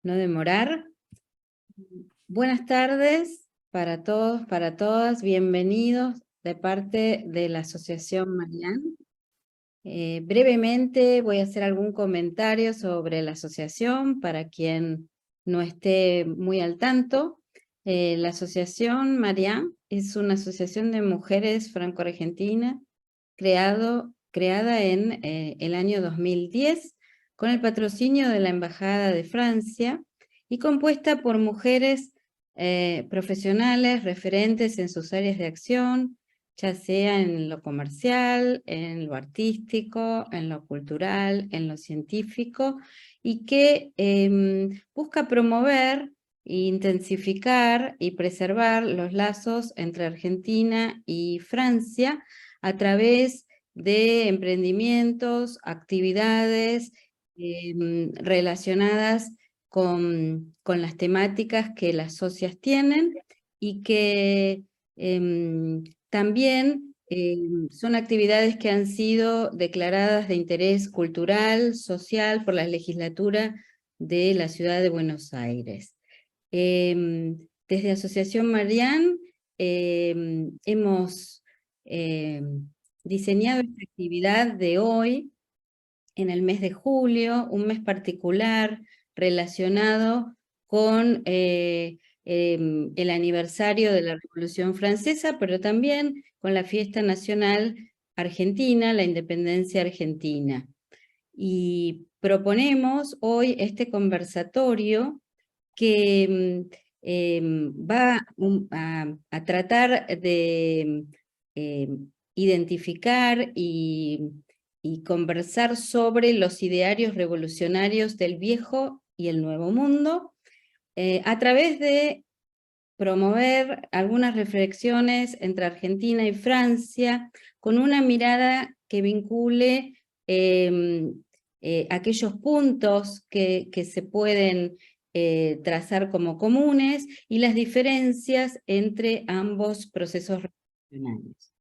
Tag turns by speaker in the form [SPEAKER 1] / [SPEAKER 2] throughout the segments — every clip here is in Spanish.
[SPEAKER 1] no demorar. Buenas tardes para todos, para todas, bienvenidos de parte de la Asociación Marian. Brevemente voy a hacer algún comentario sobre la asociación para quien no esté muy al tanto. La Asociación Marian es una asociación de mujeres franco-argentinas creada en el año 2010 con el patrocinio de la Embajada de Francia y compuesta por mujeres profesionales referentes en sus áreas de acción, ya sea en lo comercial, en lo artístico, en lo cultural, en lo científico, y que busca promover, intensificar y preservar los lazos entre Argentina y Francia a través de emprendimientos, actividades relacionadas con las temáticas que las socias tienen y que también son actividades que han sido declaradas de interés cultural, social por la legislatura de la ciudad de Buenos Aires. Desde Asociación Marian hemos diseñado esta actividad de hoy en el mes de julio, un mes particular relacionado con el aniversario de la Revolución Francesa, pero también con la fiesta nacional argentina, la independencia argentina. Y proponemos hoy este conversatorio que va a tratar de identificar y conversar sobre los idearios revolucionarios del viejo y el nuevo mundo, a través de promover algunas reflexiones entre Argentina y Francia, con una mirada que vincule aquellos puntos que se pueden trazar como comunes y las diferencias entre ambos procesos revolucionarios.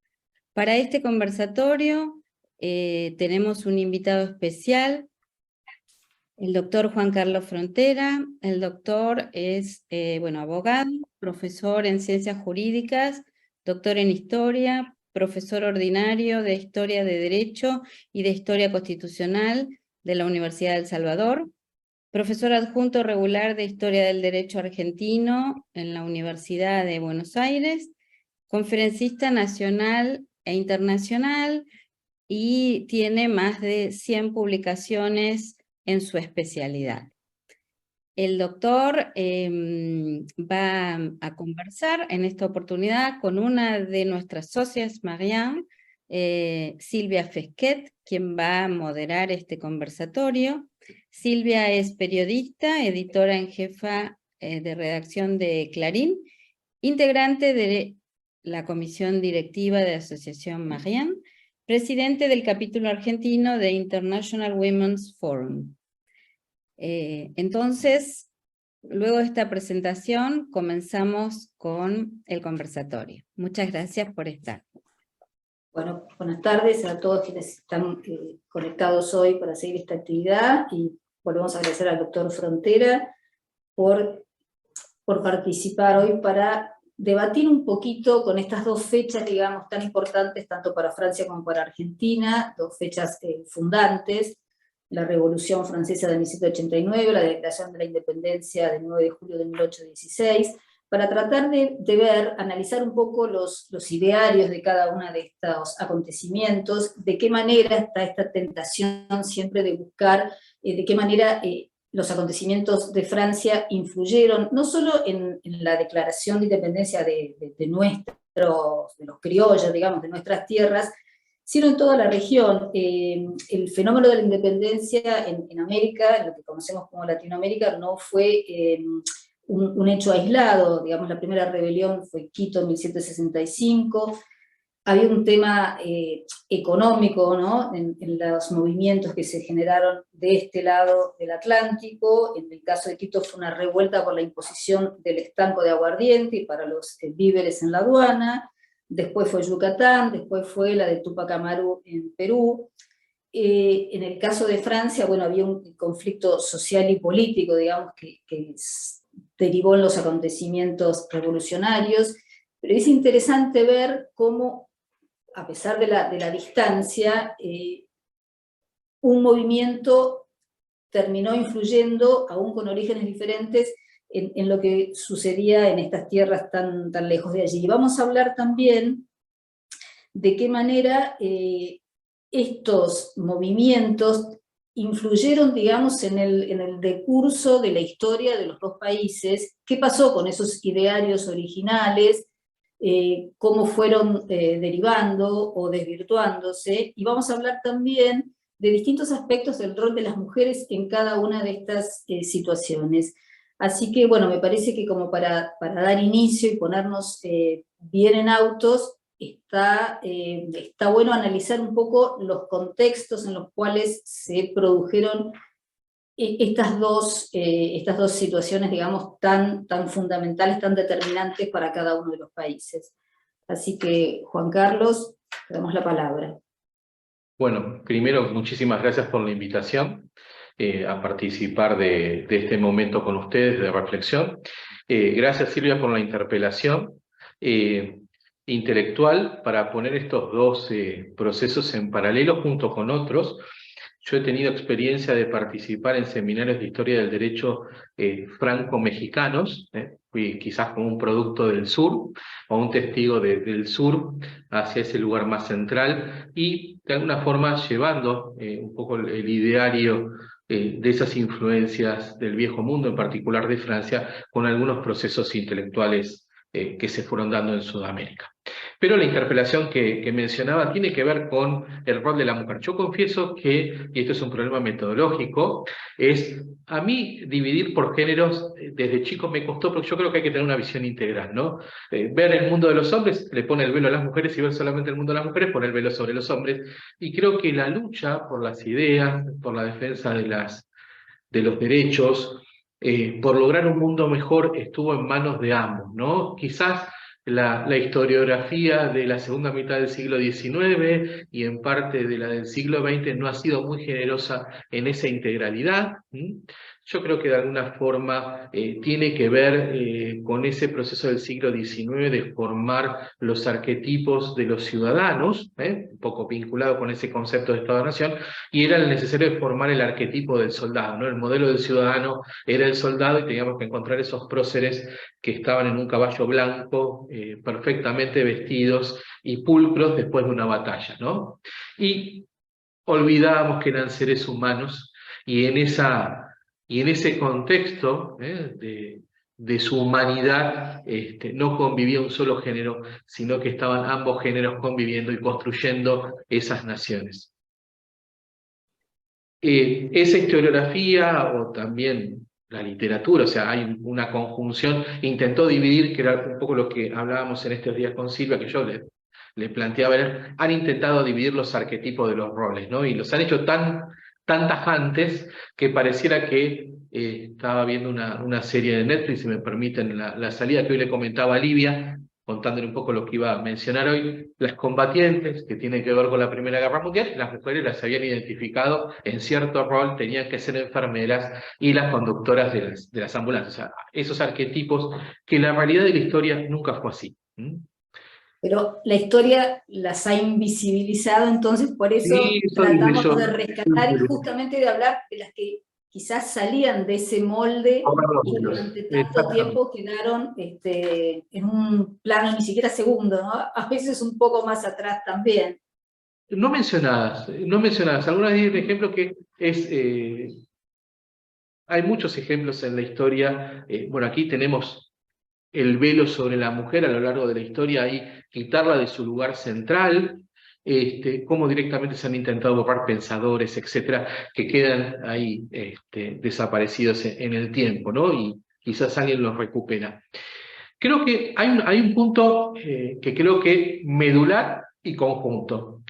[SPEAKER 1] Para este conversatorio tenemos un invitado especial, el doctor Juan Carlos Frontera. El doctor es abogado, profesor en ciencias jurídicas, doctor en historia, profesor ordinario de historia de derecho y de historia constitucional de la Universidad de El Salvador, profesor adjunto regular de historia del derecho argentino en la Universidad de Buenos Aires, conferencista nacional e internacional, y tiene más de 100 publicaciones en su especialidad. El doctor va a conversar en esta oportunidad con una de nuestras socias, Marian, Silvia Fesquet, quien va a moderar este conversatorio. Silvia es periodista, editora en jefa de redacción de Clarín, integrante de la comisión directiva de Asociación Marian, presidente del capítulo argentino de International Women's Forum. Entonces, luego de esta presentación, comenzamos con el conversatorio. Muchas gracias por estar.
[SPEAKER 2] Bueno, buenas tardes a todos quienes están conectados hoy para seguir esta actividad, y volvemos a agradecer al doctor Frontera por participar hoy para debatir un poquito con estas dos fechas, digamos, tan importantes, tanto para Francia como para Argentina, dos fechas fundantes: la Revolución Francesa de 1789, la Declaración de la Independencia del 9 de julio de 1816, para tratar de ver, analizar un poco los idearios de cada uno de estos acontecimientos, de qué manera está esta tentación siempre de buscar, de qué manera los acontecimientos de Francia influyeron, no solo en la declaración de independencia de los criollos, digamos, de nuestras tierras, sino en toda la región. El fenómeno de la independencia en América, en lo que conocemos como Latinoamérica, no fue un hecho aislado. Digamos, la primera rebelión fue Quito en 1765, había un tema económico, ¿no?, en los movimientos que se generaron de este lado del Atlántico. En el caso de Quito fue una revuelta por la imposición del estanco de aguardiente y para los víveres en la aduana. Después fue Yucatán, después fue la de Tupac Amaru en Perú. En el caso de Francia, bueno, había un conflicto social y político, digamos, que derivó en los acontecimientos revolucionarios, pero es interesante ver cómo, a pesar de la distancia, un movimiento terminó influyendo, aún con orígenes diferentes, en lo que sucedía en estas tierras tan lejos de allí. Y vamos a hablar también de qué manera estos movimientos influyeron, digamos, en el decurso de la historia de los dos países, qué pasó con esos idearios originales, cómo fueron derivando o desvirtuándose, y vamos a hablar también de distintos aspectos del rol de las mujeres en cada una de estas situaciones. Así que, bueno, me parece que como para dar inicio y ponernos bien en autos, está bueno analizar un poco los contextos en los cuales se produjeron estas dos situaciones, digamos, tan fundamentales, tan determinantes para cada uno de los países. Así que, Juan Carlos, te damos la palabra.
[SPEAKER 3] Bueno, primero, muchísimas gracias por la invitación a participar de este momento con ustedes de reflexión. Gracias, Silvia, por la interpelación intelectual para poner estos dos procesos en paralelo junto con otros. Yo he tenido experiencia de participar en seminarios de historia del derecho franco-mexicanos, fui quizás como un producto del sur, o un testigo del sur hacia ese lugar más central, y de alguna forma llevando un poco el ideario de esas influencias del viejo mundo, en particular de Francia, con algunos procesos intelectuales que se fueron dando en Sudamérica. Pero la interpelación que mencionaba tiene que ver con el rol de la mujer. Yo confieso que, y esto es un problema metodológico, es a mí dividir por géneros desde chico me costó, porque yo creo que hay que tener una visión integral, ¿no? Ver el mundo de los hombres le pone el velo a las mujeres, y ver solamente el mundo de las mujeres pone el velo sobre los hombres. Y creo que la lucha por las ideas, por la defensa de los derechos, por lograr un mundo mejor, estuvo en manos de ambos, ¿no? Quizás la historiografía de la segunda mitad del siglo XIX y en parte de la del siglo XX no ha sido muy generosa en esa integralidad. Yo creo que de alguna forma tiene que ver con ese proceso del siglo XIX de formar los arquetipos de los ciudadanos, un poco vinculado con ese concepto de Estado-Nación, y era necesario formar el arquetipo del soldado, ¿no? El modelo del ciudadano era el soldado, y teníamos que encontrar esos próceres que estaban en un caballo blanco, perfectamente vestidos y pulcros después de una batalla, ¿no? Y olvidábamos que eran seres humanos, y en ese contexto de su humanidad no convivía un solo género, sino que estaban ambos géneros conviviendo y construyendo esas naciones. Esa historiografía, o también la literatura, o sea, hay una conjunción, intentó dividir, que era un poco lo que hablábamos en estos días con Silvia, que yo le planteaba, han intentado dividir los arquetipos de los roles, ¿no? Y los han hecho tan tajantes que pareciera que estaba viendo una serie de Netflix, si me permiten la salida, que hoy le comentaba a Livia, contándole un poco lo que iba a mencionar hoy. Las combatientes, que tienen que ver con la Primera Guerra Mundial, las mujeres las habían identificado en cierto rol, tenían que ser enfermeras, y las conductoras de las ambulancias. O sea, esos arquetipos que la realidad de la historia nunca fue así.
[SPEAKER 2] Pero la historia las ha invisibilizado, entonces por eso
[SPEAKER 3] Sí,
[SPEAKER 2] tratamos de rescatar y justamente de hablar de las que quizás salían de ese molde y que durante tanto tiempo quedaron en un plano ni siquiera segundo, ¿no? A veces un poco más atrás también.
[SPEAKER 3] No mencionadas. Algunas de ejemplo que es... hay muchos ejemplos en la historia. Bueno, aquí tenemos el velo sobre la mujer a lo largo de la historia, ahí quitarla de su lugar central, cómo directamente se han intentado borrar pensadores, etcétera, que quedan ahí desaparecidos en el tiempo, ¿no? Y quizás alguien los recupera. Creo que hay un punto que creo que medular y conjunto.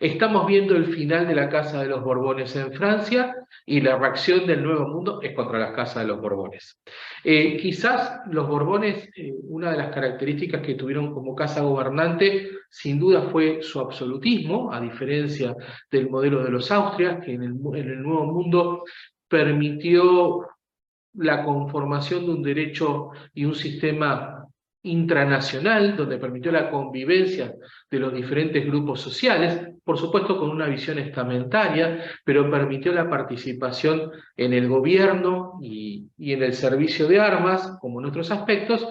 [SPEAKER 3] Estamos viendo el final de la Casa de los Borbones en Francia y la reacción del Nuevo Mundo es contra la Casa de los Borbones. Quizás los Borbones, una de las características que tuvieron como casa gobernante, sin duda fue su absolutismo, a diferencia del modelo de los Austrias, que en el Nuevo Mundo permitió la conformación de un derecho y un sistema intranacional, donde permitió la convivencia de los diferentes grupos sociales, por supuesto con una visión estamentaria, pero permitió la participación en el gobierno y en el servicio de armas, como en otros aspectos.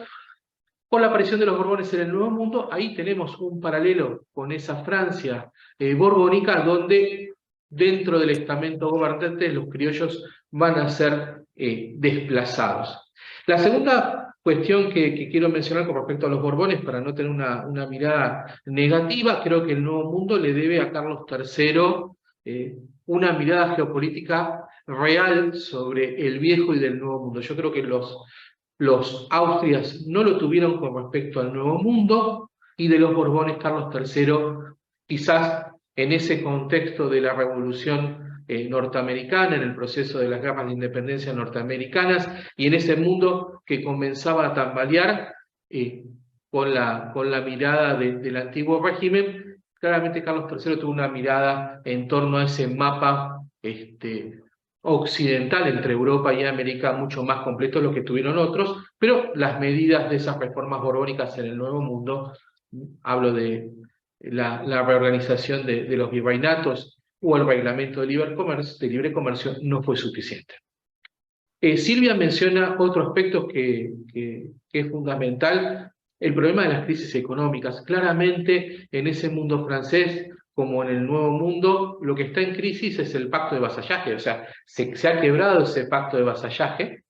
[SPEAKER 3] Con la aparición de los Borbones en el Nuevo Mundo, ahí tenemos un paralelo con esa Francia borbónica, donde dentro del estamento gobernante los criollos van a ser desplazados. La segunda cuestión que quiero mencionar con respecto a los Borbones, para no tener una mirada negativa, creo que el Nuevo Mundo le debe a Carlos III una mirada geopolítica real sobre el viejo y del Nuevo Mundo. Yo creo que los Austrias no lo tuvieron con respecto al Nuevo Mundo, y de los Borbones, Carlos III, quizás en ese contexto de la Revolución norteamericana, en el proceso de las guerras de independencia norteamericanas, y en ese mundo que comenzaba a tambalear con la mirada del antiguo régimen, claramente Carlos III tuvo una mirada en torno a ese mapa occidental entre Europa y América mucho más completo de lo que tuvieron otros, pero las medidas de esas reformas borbónicas en el Nuevo Mundo, hablo de la reorganización de los virreinatos o el reglamento de libre comercio, no fue suficiente. Silvia menciona otro aspecto que es fundamental, el problema de las crisis económicas. Claramente en ese mundo francés, como en el Nuevo Mundo, lo que está en crisis es el pacto de vasallaje, o sea, se ha quebrado ese pacto de vasallaje,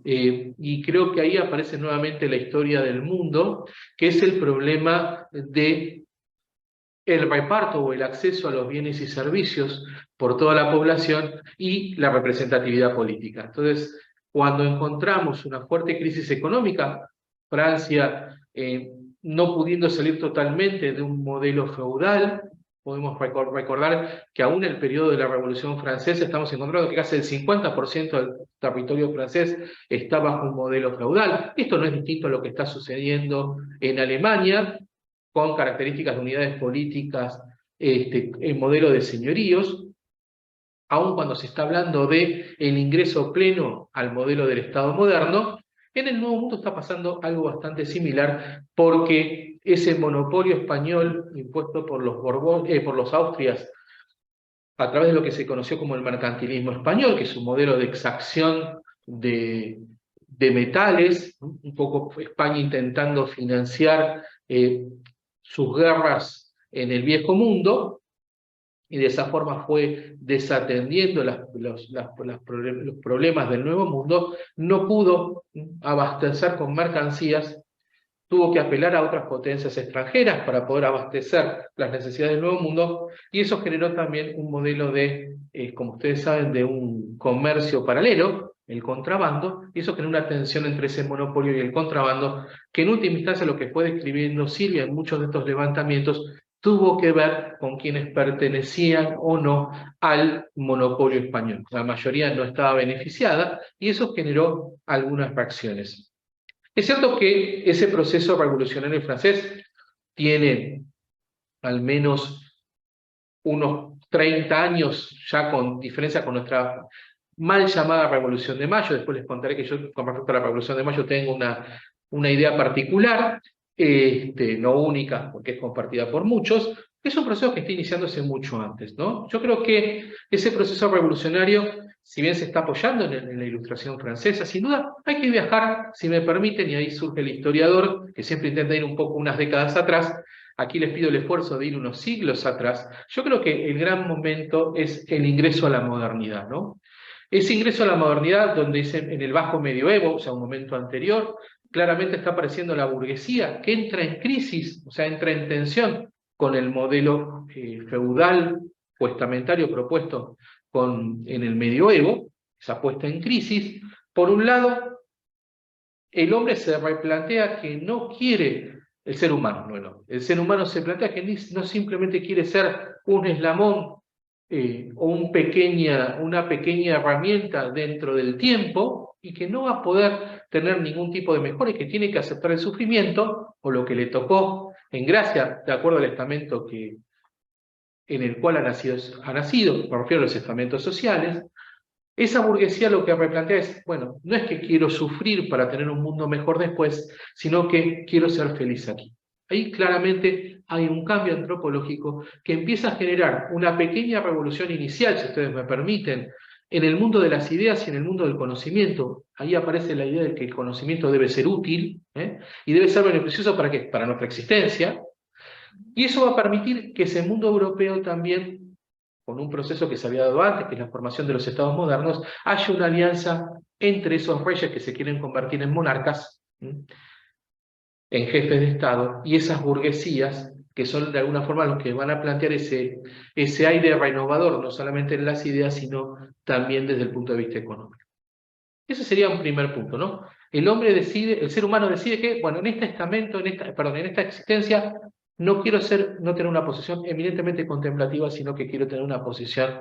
[SPEAKER 3] y creo que ahí aparece nuevamente la historia del mundo, que es el problema de el reparto o el acceso a los bienes y servicios por toda la población y la representatividad política. Entonces, cuando encontramos una fuerte crisis económica, Francia no pudiendo salir totalmente de un modelo feudal, podemos recordar que aún en el periodo de la Revolución Francesa estamos encontrando que casi el 50% del territorio francés está bajo un modelo feudal. Esto no es distinto a lo que está sucediendo en Alemania, con características de unidades políticas en modelo de señoríos, aun cuando se está hablando de el ingreso pleno al modelo del Estado moderno. En el Nuevo Mundo está pasando algo bastante similar, porque ese monopolio español impuesto por los Austrias a través de lo que se conoció como el mercantilismo español, que es un modelo de exacción de metales, un poco España intentando financiar sus guerras en el viejo mundo, y de esa forma fue desatendiendo los problemas del Nuevo Mundo, no pudo abastecer con mercancías, tuvo que apelar a otras potencias extranjeras para poder abastecer las necesidades del Nuevo Mundo, y eso generó también un modelo de, como ustedes saben, de un comercio paralelo, el contrabando, y eso generó una tensión entre ese monopolio y el contrabando, que en última instancia lo que fue describiendo Silvia en muchos de estos levantamientos tuvo que ver con quienes pertenecían o no al monopolio español. La mayoría no estaba beneficiada, y eso generó algunas reacciones. Es cierto que ese proceso revolucionario francés tiene al menos unos 30 años ya, con diferencia con nuestra mal llamada Revolución de Mayo. Después les contaré que yo, con respecto a la Revolución de Mayo, tengo una idea particular, no única, porque es compartida por muchos. Es un proceso que está iniciándose mucho antes, ¿no? Yo creo que ese proceso revolucionario, si bien se está apoyando en la Ilustración francesa, sin duda hay que viajar, si me permiten, y ahí surge el historiador, que siempre intenta ir un poco unas décadas atrás. Aquí les pido el esfuerzo de ir unos siglos atrás. Yo creo que el gran momento es el ingreso a la modernidad, ¿no? Ese ingreso a la modernidad, donde en el bajo medioevo, o sea, un momento anterior, claramente está apareciendo la burguesía, que entra en crisis, o sea, entra en tensión con el modelo feudal o estamentario propuesto en el medioevo, esa puesta en crisis. Por un lado, el hombre se replantea que no quiere el ser humano, no el hombre. El ser humano se plantea que no simplemente quiere ser un eslabón o una pequeña herramienta dentro del tiempo y que no va a poder tener ningún tipo de mejora y que tiene que aceptar el sufrimiento o lo que le tocó en gracia, de acuerdo al estamento en el cual ha nacido, me refiero a los estamentos sociales. Esa burguesía lo que replantea es, bueno, no es que quiero sufrir para tener un mundo mejor después, sino que quiero ser feliz aquí. Ahí claramente hay un cambio antropológico que empieza a generar una pequeña revolución inicial, si ustedes me permiten, en el mundo de las ideas y en el mundo del conocimiento. Ahí aparece la idea de que el conocimiento debe ser útil, y debe ser beneficioso ¿para qué? Para nuestra existencia. Y eso va a permitir que ese mundo europeo también, con un proceso que se había dado antes, que es la formación de los estados modernos, haya una alianza entre esos reyes que se quieren convertir en monarcas, en jefes de Estado, y esas burguesías, que son de alguna forma los que van a plantear ese aire renovador, no solamente en las ideas, sino también desde el punto de vista económico. Ese sería un primer punto, ¿no? El hombre decide, el ser humano decide que, bueno, en este estamento, en esta existencia, no quiero no tener una posición eminentemente contemplativa, sino que quiero tener una posición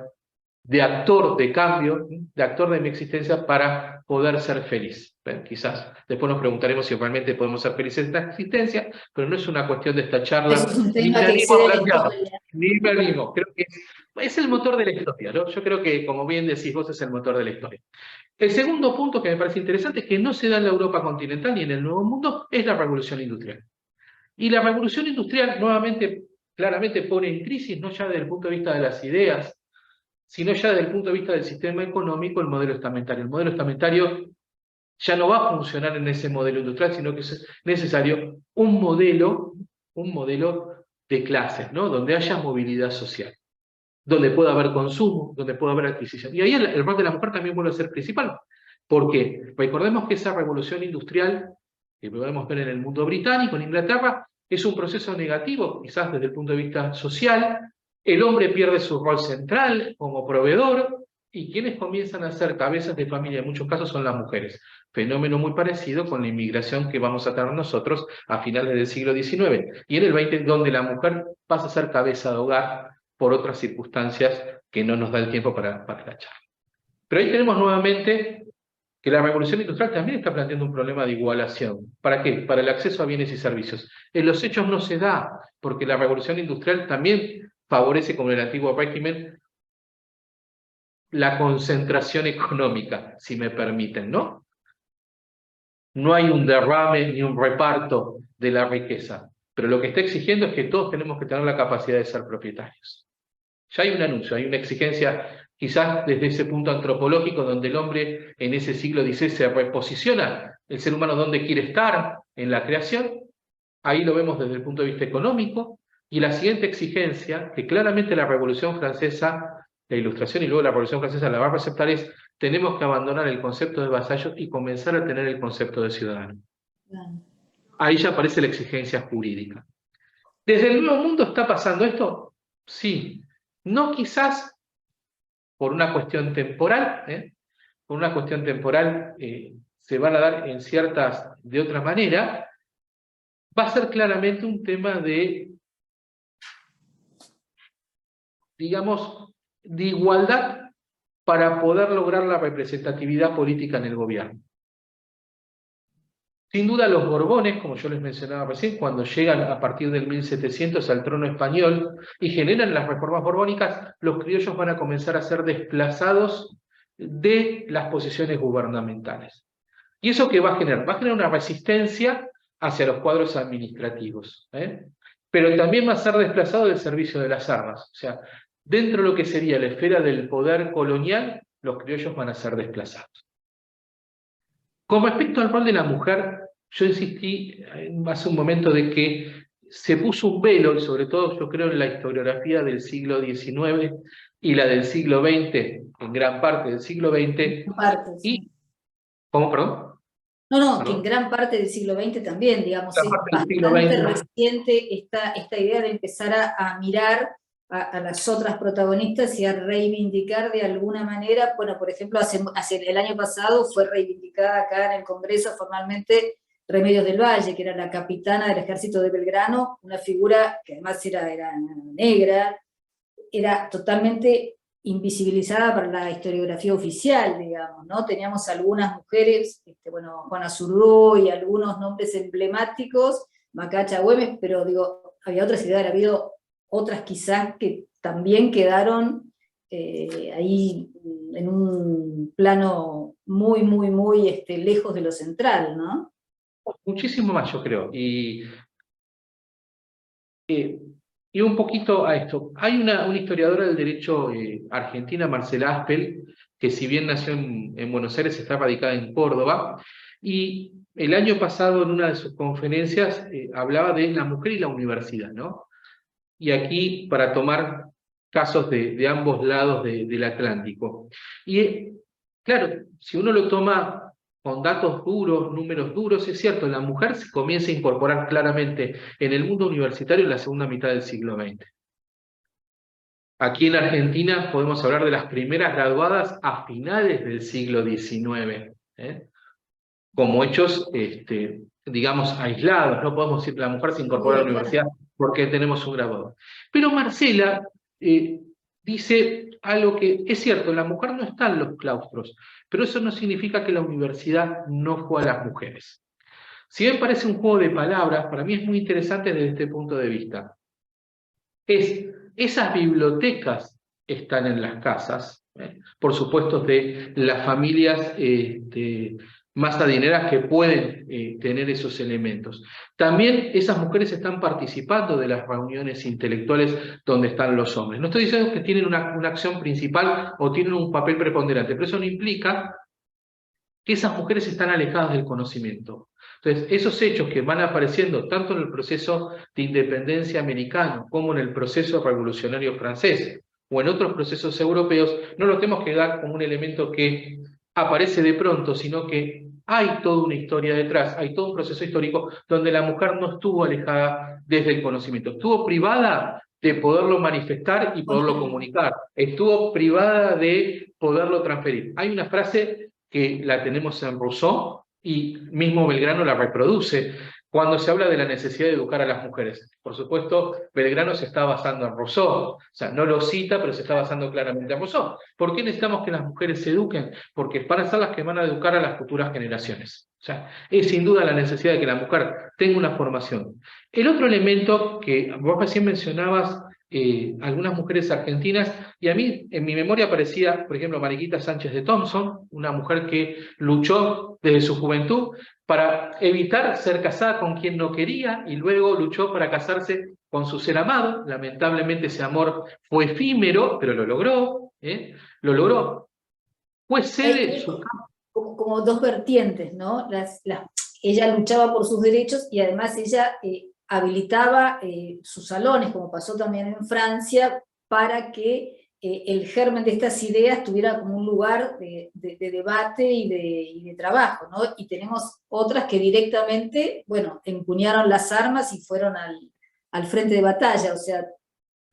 [SPEAKER 3] de actor de cambio, de actor de mi existencia para poder ser feliz. Quizás después nos preguntaremos si realmente podemos ser felices en esta existencia, pero no es una cuestión de esta charla.
[SPEAKER 2] Eso es un
[SPEAKER 3] Ni
[SPEAKER 2] tema
[SPEAKER 3] me
[SPEAKER 2] que
[SPEAKER 3] animo a
[SPEAKER 2] excede la
[SPEAKER 3] plantearlo,
[SPEAKER 2] historia.
[SPEAKER 3] ni me animo. Creo que es el motor de la historia, ¿no? Yo creo que, como bien decís vos, es el motor de la historia. El segundo punto que me parece interesante es que no se da en la Europa continental ni en el Nuevo Mundo, es la revolución industrial. Y la revolución industrial nuevamente, claramente pone en crisis, no ya desde el punto de vista de las ideas, sino ya desde el punto de vista del sistema económico, el modelo estamentario. El modelo estamentario ya no va a funcionar en ese modelo industrial, sino que es necesario un modelo de clases, ¿no? Donde haya movilidad social, donde pueda haber consumo, donde pueda haber adquisición. Y ahí el rol de la mujer también vuelve a ser principal. Porque recordemos que esa revolución industrial, que podemos ver en el mundo británico, en Inglaterra, es un proceso negativo, quizás desde el punto de vista social. El hombre pierde su rol central como proveedor, y quienes comienzan a ser cabezas de familia en muchos casos son las mujeres. Fenómeno muy parecido con la inmigración que vamos a tener nosotros a finales del siglo XIX. Y en el XX, donde la mujer pasa a ser cabeza de hogar por otras circunstancias que no nos da el tiempo para la charla. Pero ahí tenemos nuevamente que la revolución industrial también está planteando un problema de igualación. ¿Para qué? Para el acceso a bienes y servicios. En los hechos no se da, porque la revolución industrial también favorece, como en el antiguo régimen, la concentración económica, si me permiten, ¿no? No hay un derrame ni un reparto de la riqueza, pero lo que está exigiendo es que todos tenemos que tener la capacidad de ser propietarios. Ya hay un anuncio, hay una exigencia, quizás desde ese punto antropológico, donde el hombre en ese siglo XVI se reposiciona, el ser humano donde quiere estar en la creación. Ahí lo vemos desde el punto de vista económico, y la siguiente exigencia, que claramente la Revolución Francesa, la Ilustración y luego la Revolución Francesa la va a receptar, es: tenemos que abandonar el concepto de vasallo y comenzar a tener el concepto de ciudadano. Ahí ya aparece la exigencia jurídica. ¿Desde el Nuevo Mundo está pasando esto? Sí. No quizás por una cuestión temporal, por una cuestión temporal se van a dar en ciertas, de otra manera. Va a ser claramente un tema de, digamos, de igualdad para poder lograr la representatividad política en el gobierno. Sin duda los Borbones, como yo les mencionaba recién, cuando llegan a partir del 1700 al trono español y generan las reformas borbónicas, los criollos van a comenzar a ser desplazados de las posiciones gubernamentales. ¿Y eso qué va a generar? Va a generar una resistencia hacia los cuadros administrativos, pero también va a ser desplazado del servicio de las armas. O sea, dentro de lo que sería la esfera del poder colonial, los criollos van a ser desplazados. Con respecto al rol de la mujer, yo insistí hace un momento de que se puso un velo, y sobre todo yo creo en la historiografía del siglo XIX y la del siglo XX, en gran parte del siglo XX.
[SPEAKER 2] Sí.
[SPEAKER 3] ¿Cómo, perdón?
[SPEAKER 2] No, que en gran parte del siglo XX también, digamos, es bastante reciente esta idea de empezar a mirar a las otras protagonistas y a reivindicar de alguna manera. Bueno, por ejemplo, hace el año pasado fue reivindicada acá en el Congreso formalmente Remedios del Valle, que era la capitana del ejército de Belgrano, una figura que además era negra, era totalmente invisibilizada para la historiografía oficial, digamos, ¿no? Teníamos algunas mujeres, bueno, Juana Zurdo y algunos nombres emblemáticos, Macacha Güemes, pero digo, había otras ideas, ha habido otras quizás que también quedaron ahí en un plano muy, muy, muy lejos de lo central, ¿no?
[SPEAKER 3] Muchísimo más, yo creo. Y un poquito a esto. Hay una historiadora del derecho argentina, Marcela Aspel, que si bien nació en Buenos Aires, está radicada en Córdoba, y el año pasado en una de sus conferencias hablaba de la mujer y la universidad, ¿no? Y aquí para tomar casos de ambos lados del Atlántico. Y claro, si uno lo toma con datos duros, números duros, es cierto, la mujer se comienza a incorporar claramente en el mundo universitario en la segunda mitad del siglo XX. Aquí en Argentina podemos hablar de las primeras graduadas a finales del siglo XIX, como hechos, digamos, aislados. No podemos decir que la mujer se incorpora a la universidad porque tenemos un graduado. Pero Marcela dice algo que es cierto, la mujer no está en los claustros, pero eso no significa que la universidad no fue a las mujeres. Si bien parece un juego de palabras, para mí es muy interesante desde este punto de vista. Esas bibliotecas están en las casas, por supuesto, de las familias más adineradas que pueden tener esos elementos. También esas mujeres están participando de las reuniones intelectuales donde están los hombres. No estoy diciendo que tienen una acción principal o tienen un papel preponderante, pero eso no implica que esas mujeres están alejadas del conocimiento. Entonces, esos hechos que van apareciendo tanto en el proceso de independencia americano como en el proceso revolucionario francés o en otros procesos europeos, no los tenemos que dar como un elemento que aparece de pronto, sino que hay toda una historia detrás, hay todo un proceso histórico donde la mujer no estuvo alejada desde el conocimiento, estuvo privada de poderlo manifestar y poderlo comunicar, estuvo privada de poderlo transferir. Hay una frase que la tenemos en Rousseau, y mismo Belgrano la reproduce cuando se habla de la necesidad de educar a las mujeres. Por supuesto, Belgrano se está basando en Rousseau, o sea, no lo cita, pero se está basando claramente en Rousseau. ¿Por qué necesitamos que las mujeres se eduquen? Porque van a ser las que van a educar a las futuras generaciones. O sea, es sin duda la necesidad de que la mujer tenga una formación. El otro elemento que vos recién mencionabas, algunas mujeres argentinas, y a mí en mi memoria aparecía, por ejemplo, Mariquita Sánchez de Thompson, una mujer que luchó desde su juventud para evitar ser casada con quien no quería y luego luchó para casarse con su ser amado. Lamentablemente ese amor fue efímero, pero lo logró, lo logró. Fue sede su campo.
[SPEAKER 2] Como dos vertientes, ¿no? Ella luchaba por sus derechos y además ella habilitaba sus salones, como pasó también en Francia, para que el germen de estas ideas tuviera como un lugar de debate y de trabajo, ¿no? Y tenemos otras que directamente, bueno, empuñaron las armas y fueron al frente de batalla, o sea,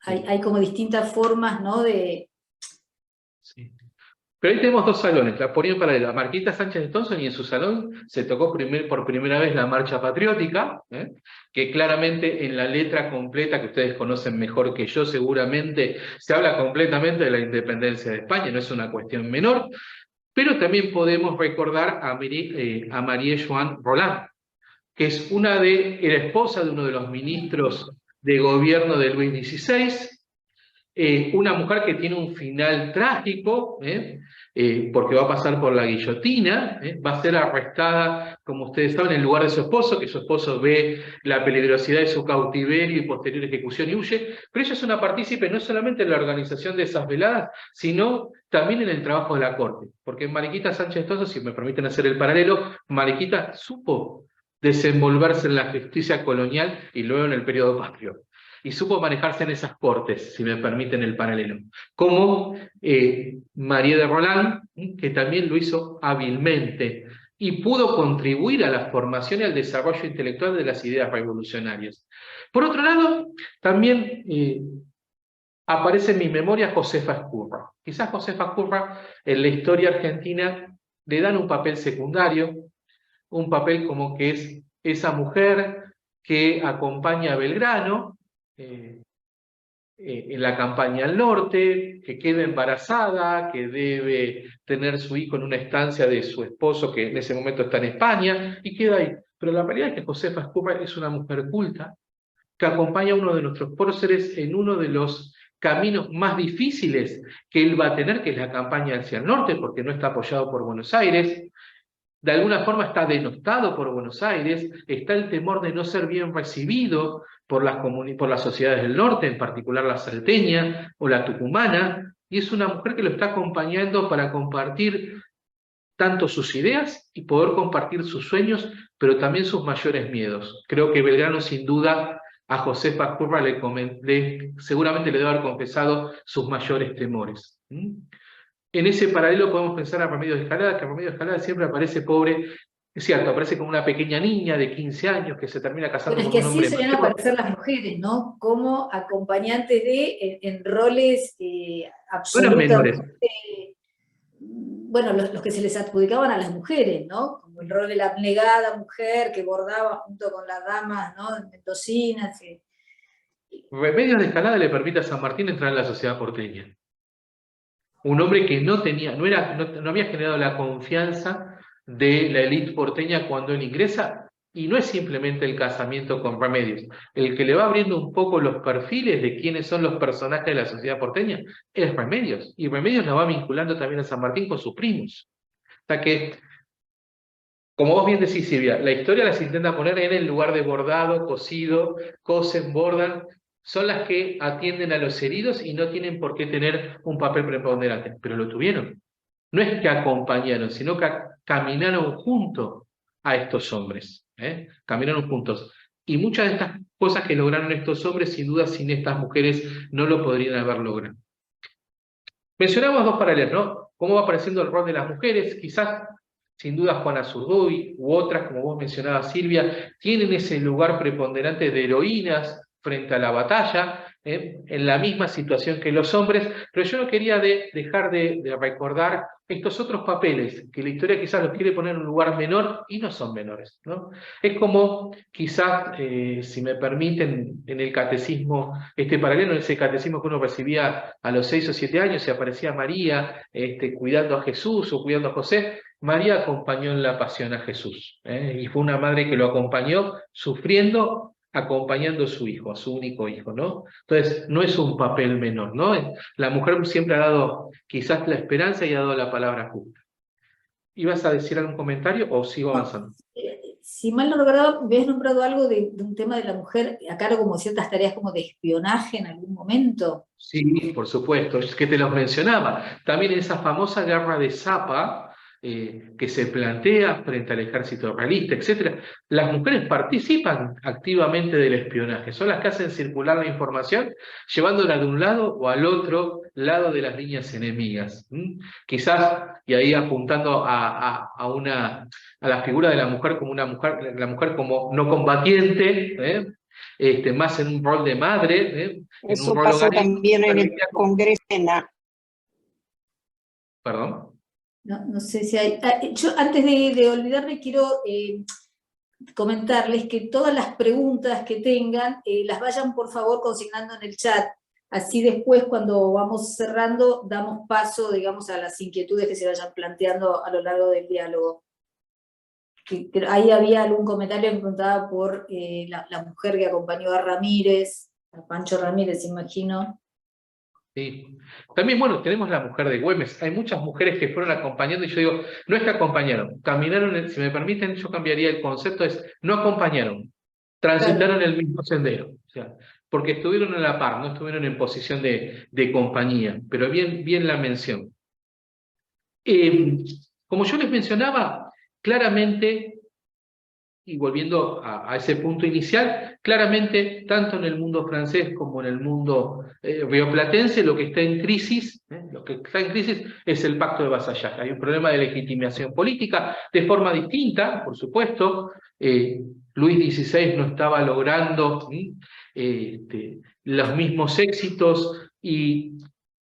[SPEAKER 2] hay como distintas formas, ¿no?
[SPEAKER 3] Sí. Pero ahí tenemos dos salones, la ponía en paralela. Marquita Sánchez de Thompson, y en su salón se tocó por primera vez la marcha patriótica, que claramente en la letra completa, que ustedes conocen mejor que yo seguramente, se habla completamente de la independencia de España, no es una cuestión menor, pero también podemos recordar a Marie-Joan Roland, que es la esposa de uno de los ministros de gobierno de Luis XVI, una mujer que tiene un final trágico, porque va a pasar por la guillotina, va a ser arrestada, como ustedes saben, en el lugar de su esposo, que su esposo ve la peligrosidad de su cautiverio y posterior ejecución y huye, pero ella es una partícipe no solamente en la organización de esas veladas, sino también en el trabajo de la corte, porque Mariquita Sánchez Thompson, si me permiten hacer el paralelo, Mariquita supo desenvolverse en la justicia colonial y luego en el periodo patrio. Y supo manejarse en esas cortes, si me permiten el paralelo. Como María de Roland, que también lo hizo hábilmente y pudo contribuir a la formación y al desarrollo intelectual de las ideas revolucionarias. Por otro lado, también aparece en mi memoria Josefa Ezcurra. Quizás Josefa Ezcurra en la historia argentina le dan un papel secundario, un papel como que es esa mujer que acompaña a Belgrano en la campaña al norte, que queda embarazada, que debe tener su hijo en una estancia de su esposo que en ese momento está en España, y queda ahí. Pero la realidad es que Josefa Skurra es una mujer culta, que acompaña a uno de nuestros próceres en uno de los caminos más difíciles que él va a tener, que es la campaña hacia el norte, porque no está apoyado por Buenos Aires, de alguna forma está denostado por Buenos Aires, está el temor de no ser bien recibido por las sociedades del norte, en particular la salteña o la tucumana, y es una mujer que lo está acompañando para compartir tanto sus ideas y poder compartir sus sueños, pero también sus mayores miedos. Creo que Belgrano, sin duda, a Josefa Skurra seguramente le debe haber confesado sus mayores temores. En ese paralelo podemos pensar a Remedios de Escalada, que Remedios de Escalada siempre aparece pobre, es cierto, aparece como una pequeña niña de 15 años que se termina casando
[SPEAKER 2] Bueno, es
[SPEAKER 3] con
[SPEAKER 2] que
[SPEAKER 3] un
[SPEAKER 2] así
[SPEAKER 3] hombre
[SPEAKER 2] suelen
[SPEAKER 3] mayor.
[SPEAKER 2] aparecer las mujeres, ¿no? Como acompañantes en roles
[SPEAKER 3] No eran menores.
[SPEAKER 2] absolutamente, bueno, los que se les adjudicaban a las mujeres, ¿no? Como el rol de la abnegada mujer que bordaba junto con las damas, ¿no? Mendocinas.
[SPEAKER 3] Remedios de Escalada le permite a San Martín entrar en la sociedad porteña. Un hombre que no había generado la confianza de la élite porteña cuando él ingresa, y no es simplemente el casamiento con Remedios. El que le va abriendo un poco los perfiles de quiénes son los personajes de la sociedad porteña es Remedios, y Remedios la va vinculando también a San Martín con sus primos. O sea que, como vos bien decís, Silvia, la historia las intenta poner en el lugar de bordado, cosido, cosen, bordan, son las que atienden a los heridos y no tienen por qué tener un papel preponderante, pero lo tuvieron. No es que acompañaron, sino que caminaron junto a estos hombres, caminaron juntos. Y muchas de estas cosas que lograron estos hombres, sin duda, sin estas mujeres no lo podrían haber logrado. Mencionamos dos paralelos, ¿no? Cómo va apareciendo el rol de las mujeres, quizás, sin duda, Juana Zurduy u otras, como vos mencionabas, Silvia, tienen ese lugar preponderante de heroínas frente a la batalla, en la misma situación que los hombres, pero yo no quería dejar de recordar estos otros papeles, que la historia quizás los quiere poner en un lugar menor y no son menores, ¿no? Es como quizás, si me permiten, en el catecismo, este paralelo, en ese catecismo que uno recibía a los 6 o 7 años, y aparecía María cuidando a Jesús o cuidando a José. María acompañó en la pasión a Jesús, y fue una madre que lo acompañó sufriendo, acompañando a su hijo, a su único hijo, ¿no? Entonces, no es un papel menor, ¿no? La mujer siempre ha dado quizás la esperanza y ha dado la palabra justa. ¿Ibas a decir algún comentario o sigo avanzando?
[SPEAKER 2] Si mal no recuerdo, me has nombrado algo de un tema de la mujer a cargo como ciertas tareas como de espionaje en algún momento.
[SPEAKER 3] Sí, por supuesto, es que te los mencionaba. También esa famosa guerra de Zapa, que se plantea frente al ejército realista, etc. Las mujeres participan activamente del espionaje, son las que hacen circular la información, llevándola de un lado o al otro lado de las líneas enemigas. Quizás, y ahí apuntando a la figura de la mujer como la mujer como no combatiente, más en un rol de madre, en un
[SPEAKER 4] Eso
[SPEAKER 3] rol
[SPEAKER 4] pasó
[SPEAKER 3] hogareño.
[SPEAKER 4] también en el Congreso.
[SPEAKER 3] Perdón.
[SPEAKER 2] No sé si hay... Yo antes de olvidarme quiero comentarles que todas las preguntas que tengan las vayan por favor consignando en el chat. Así después cuando vamos cerrando damos paso, digamos, a las inquietudes que se vayan planteando a lo largo del diálogo. Ahí había algún comentario que me preguntaba por la mujer que acompañó a Ramírez, a Pancho Ramírez, imagino.
[SPEAKER 3] Sí. También, bueno, tenemos la mujer de Güemes. Hay muchas mujeres que fueron acompañando, y yo digo, no es que acompañaron, caminaron, si me permiten, yo cambiaría el concepto, es no acompañaron, transitaron el mismo sendero. O sea, porque estuvieron a la par, no estuvieron en posición de compañía, pero bien la mención. Como yo les mencionaba, claramente, y volviendo a ese punto inicial, claramente, tanto en el mundo francés como en el mundo rioplatense, lo que está en crisis es el pacto de vasallaje. Hay un problema de legitimación política, de forma distinta, por supuesto. Luis XVI no estaba logrando los mismos éxitos, y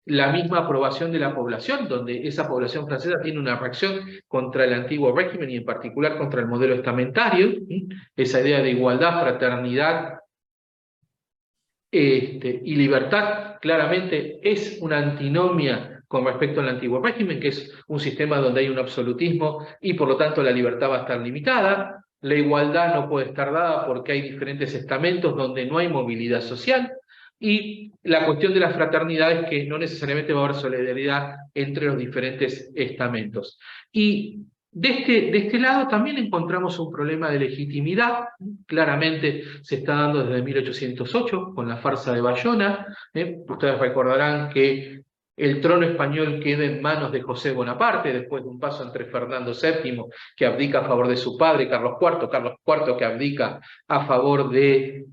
[SPEAKER 3] la misma aprobación de la población, donde esa población francesa tiene una reacción contra el antiguo régimen y en particular contra el modelo estamentario, esa idea de igualdad, fraternidad y libertad claramente es una antinomia con respecto al antiguo régimen, que es un sistema donde hay un absolutismo y por lo tanto la libertad va a estar limitada. La igualdad no puede estar dada porque hay diferentes estamentos donde no hay movilidad social. Y la cuestión de la fraternidad es que no necesariamente va a haber solidaridad entre los diferentes estamentos. Y de este lado también encontramos un problema de legitimidad. Claramente se está dando desde 1808 con la farsa de Bayona. Ustedes recordarán que el trono español queda en manos de José Bonaparte, después de un paso entre Fernando VII, que abdica a favor de su padre, Carlos IV que abdica a favor de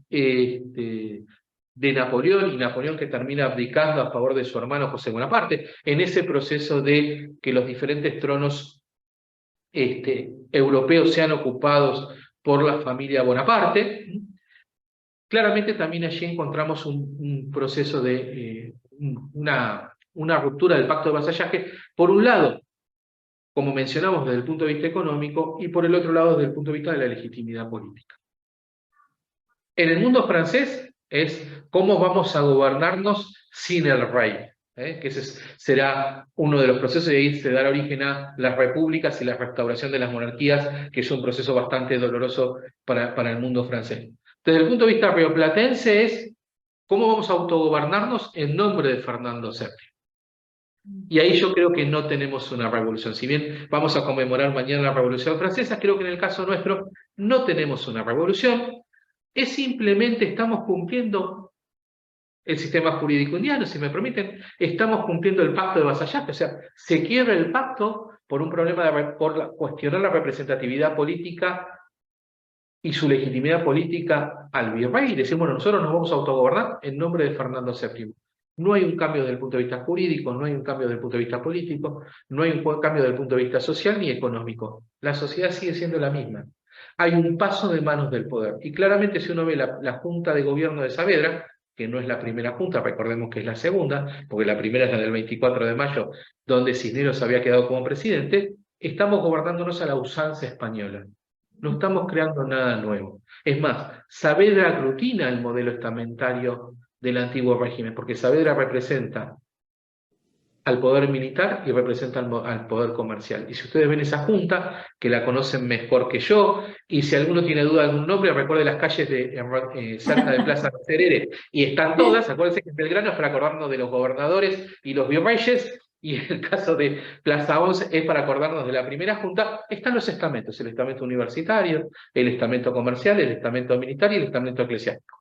[SPEAKER 3] Napoleón, y Napoleón que termina abdicando a favor de su hermano José Bonaparte, en ese proceso de que los diferentes tronos europeos sean ocupados por la familia Bonaparte. Claramente también allí encontramos un proceso de una ruptura del pacto de vasallaje, por un lado, como mencionamos, desde el punto de vista económico, y por el otro lado, desde el punto de vista de la legitimidad política. En el mundo francés es cómo vamos a gobernarnos sin el rey, que ese será uno de los procesos, y ahí se dará origen a las repúblicas y la restauración de las monarquías, que es un proceso bastante doloroso para el mundo francés. Desde el punto de vista rioplatense es cómo vamos a autogobernarnos en nombre de Fernando VII. Y ahí yo creo que no tenemos una revolución. Si bien vamos a conmemorar mañana la Revolución Francesa, creo que en el caso nuestro no tenemos una revolución. Es simplemente estamos cumpliendo el sistema jurídico indiano, si me permiten, estamos cumpliendo el pacto de vasallaje, o sea, se quiebra el pacto por un problema por cuestionar la representatividad política y su legitimidad política al virrey, y decir, bueno, nosotros nos vamos a autogobernar en nombre de Fernando VII. No hay un cambio desde el punto de vista jurídico, no hay un cambio desde el punto de vista político, no hay un cambio desde el punto de vista social ni económico. La sociedad sigue siendo la misma. Hay un paso de manos del poder. Y claramente si uno ve la Junta de Gobierno de Saavedra, que no es la primera junta, recordemos que es la segunda, porque la primera es la del 24 de mayo, donde Cisneros había quedado como presidente, estamos gobernándonos a la usanza española. No estamos creando nada nuevo. Es más, Saavedra aglutina el modelo estamentario del antiguo régimen, porque Saavedra representa al poder militar y representa al poder comercial. Y si ustedes ven esa junta, que la conocen mejor que yo, y si alguno tiene duda de algún nombre, recuerde las calles cerca de Plaza Miserere, y están todas, acuérdense que Belgrano es para acordarnos de los gobernadores y los virreyes, y en el caso de Plaza 11 es para acordarnos de la primera junta. Están los estamentos, el estamento universitario, el estamento comercial, el estamento militar y el estamento eclesiástico.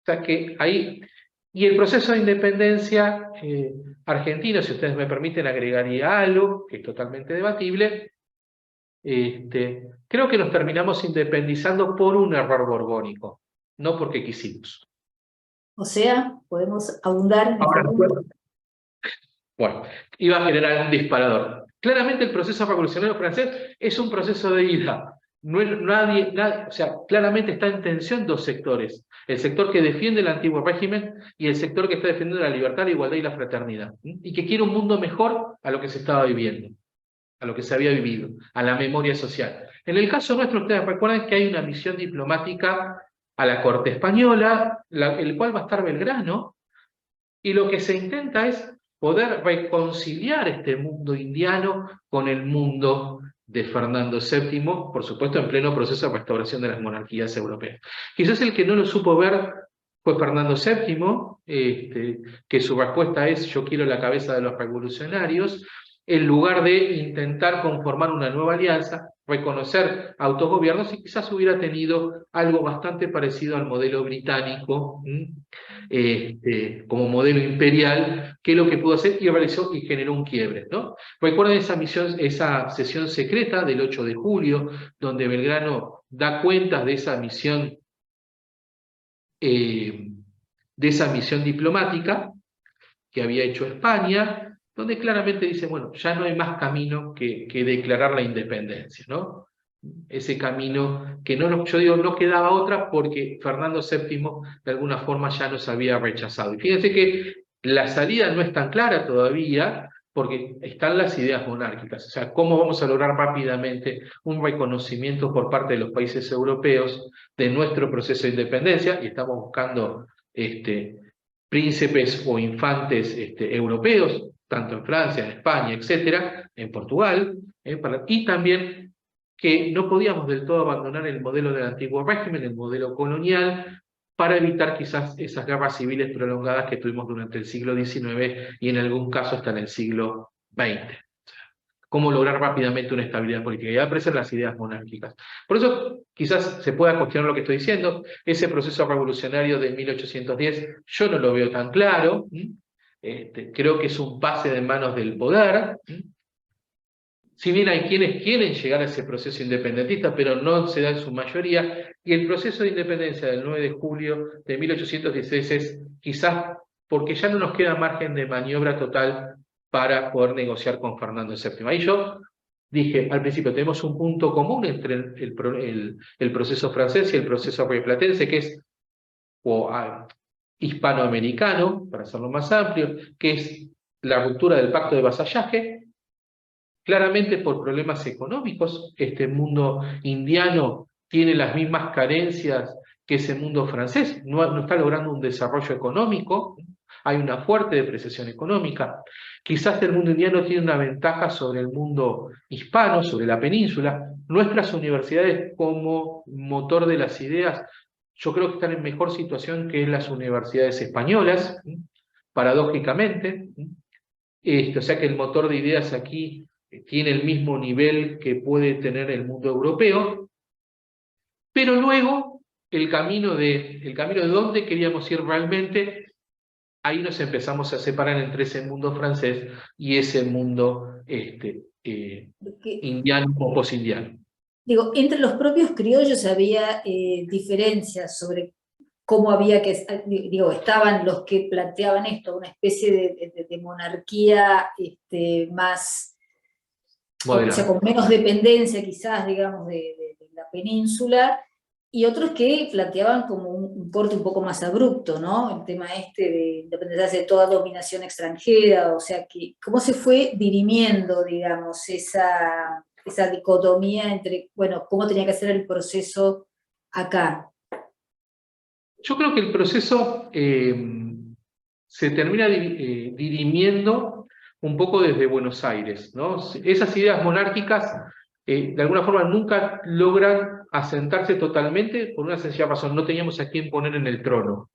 [SPEAKER 3] O sea que ahí... Y el proceso de independencia argentino, si ustedes me permiten, agregaría algo que es totalmente debatible. Creo que nos terminamos independizando por un error borbónico, no porque quisimos.
[SPEAKER 2] O sea, podemos abundar en
[SPEAKER 3] Ahora,
[SPEAKER 2] este punto.
[SPEAKER 3] bueno, iba a generar un disparador. Claramente el proceso revolucionario francés es un proceso de ida. No es o sea, claramente está en tensión dos sectores. El sector que defiende el antiguo régimen y el sector que está defendiendo la libertad, la igualdad y la fraternidad. Y que quiere un mundo mejor a lo que se estaba viviendo, a lo que se había vivido, a la memoria social. En el caso nuestro, ustedes recuerdan que hay una misión diplomática a la corte española, el cual va a estar Belgrano, y lo que se intenta es poder reconciliar este mundo indiano con el mundo de Fernando VII, por supuesto en pleno proceso de restauración de las monarquías europeas. Quizás el que no lo supo ver fue Fernando VII, que su respuesta es: yo quiero la cabeza de los revolucionarios, en lugar de intentar conformar una nueva alianza, reconocer autogobiernos, y quizás hubiera tenido algo bastante parecido al modelo británico, como modelo imperial, que es lo que pudo hacer y realizó y generó un quiebre, ¿no? Recuerden esa sesión secreta del 8 de julio, donde Belgrano da cuentas de esa misión diplomática que había hecho España, donde claramente dice, bueno, ya no hay más camino que declarar la independencia, ¿no? Ese camino que yo digo, no quedaba otra porque Fernando VII de alguna forma ya nos había rechazado. Y fíjense que La salida no es tan clara todavía, porque están las ideas monárquicas. O sea, ¿cómo vamos a lograr rápidamente un reconocimiento por parte de los países europeos de nuestro proceso de independencia? Y estamos buscando príncipes o infantes europeos, tanto en Francia, en España, etcétera, en Portugal, y también que no podíamos del todo abandonar el modelo del antiguo régimen, el modelo colonial, para evitar quizás esas guerras civiles prolongadas que tuvimos durante el siglo XIX y en algún caso hasta en el siglo XX. Cómo lograr rápidamente una estabilidad política. Y aparecen las ideas monárquicas. Por eso quizás se pueda cuestionar lo que estoy diciendo. Ese proceso revolucionario de 1810 yo no lo veo tan claro. Creo que es un pase de manos del poder. Si bien hay quienes quieren llegar a ese proceso independentista, pero no se da en su mayoría, y el proceso de independencia del 9 de julio de 1816 es quizás porque ya no nos queda margen de maniobra total para poder negociar con Fernando VII. Ahí yo dije al principio, tenemos un punto común entre el proceso francés y el proceso rioplatense, que es hispanoamericano, para hacerlo más amplio, que es la ruptura del pacto de vasallaje. Claramente por problemas económicos, este mundo indiano tiene las mismas carencias que ese mundo francés, no está logrando un desarrollo económico, hay una fuerte depreciación económica. Quizás el mundo indiano tiene una ventaja sobre el mundo hispano, sobre la península. Nuestras universidades como motor de las ideas, yo creo que están en mejor situación que las universidades españolas, paradójicamente. O sea que el motor de ideas aquí tiene el mismo nivel que puede tener el mundo europeo, pero luego el camino de dónde queríamos ir realmente, ahí nos empezamos a separar entre ese mundo francés y ese mundo indiano o posindiano.
[SPEAKER 2] Digo, entre los propios criollos había diferencias sobre cómo había que, digo, estaban los que planteaban esto, una especie de monarquía más, o sea, con menos dependencia quizás, digamos, de la península, y otros que planteaban como un corte un poco más abrupto, ¿no? El tema de independencia de toda dominación extranjera, o sea, que cómo se fue dirimiendo, digamos, esa dicotomía entre, bueno, cómo tenía que ser el proceso acá.
[SPEAKER 3] Yo creo que el proceso se termina dirimiendo un poco desde Buenos Aires, ¿no? Esas ideas monárquicas de alguna forma nunca logran asentarse totalmente por una sencilla razón: no teníamos a quién poner en el trono.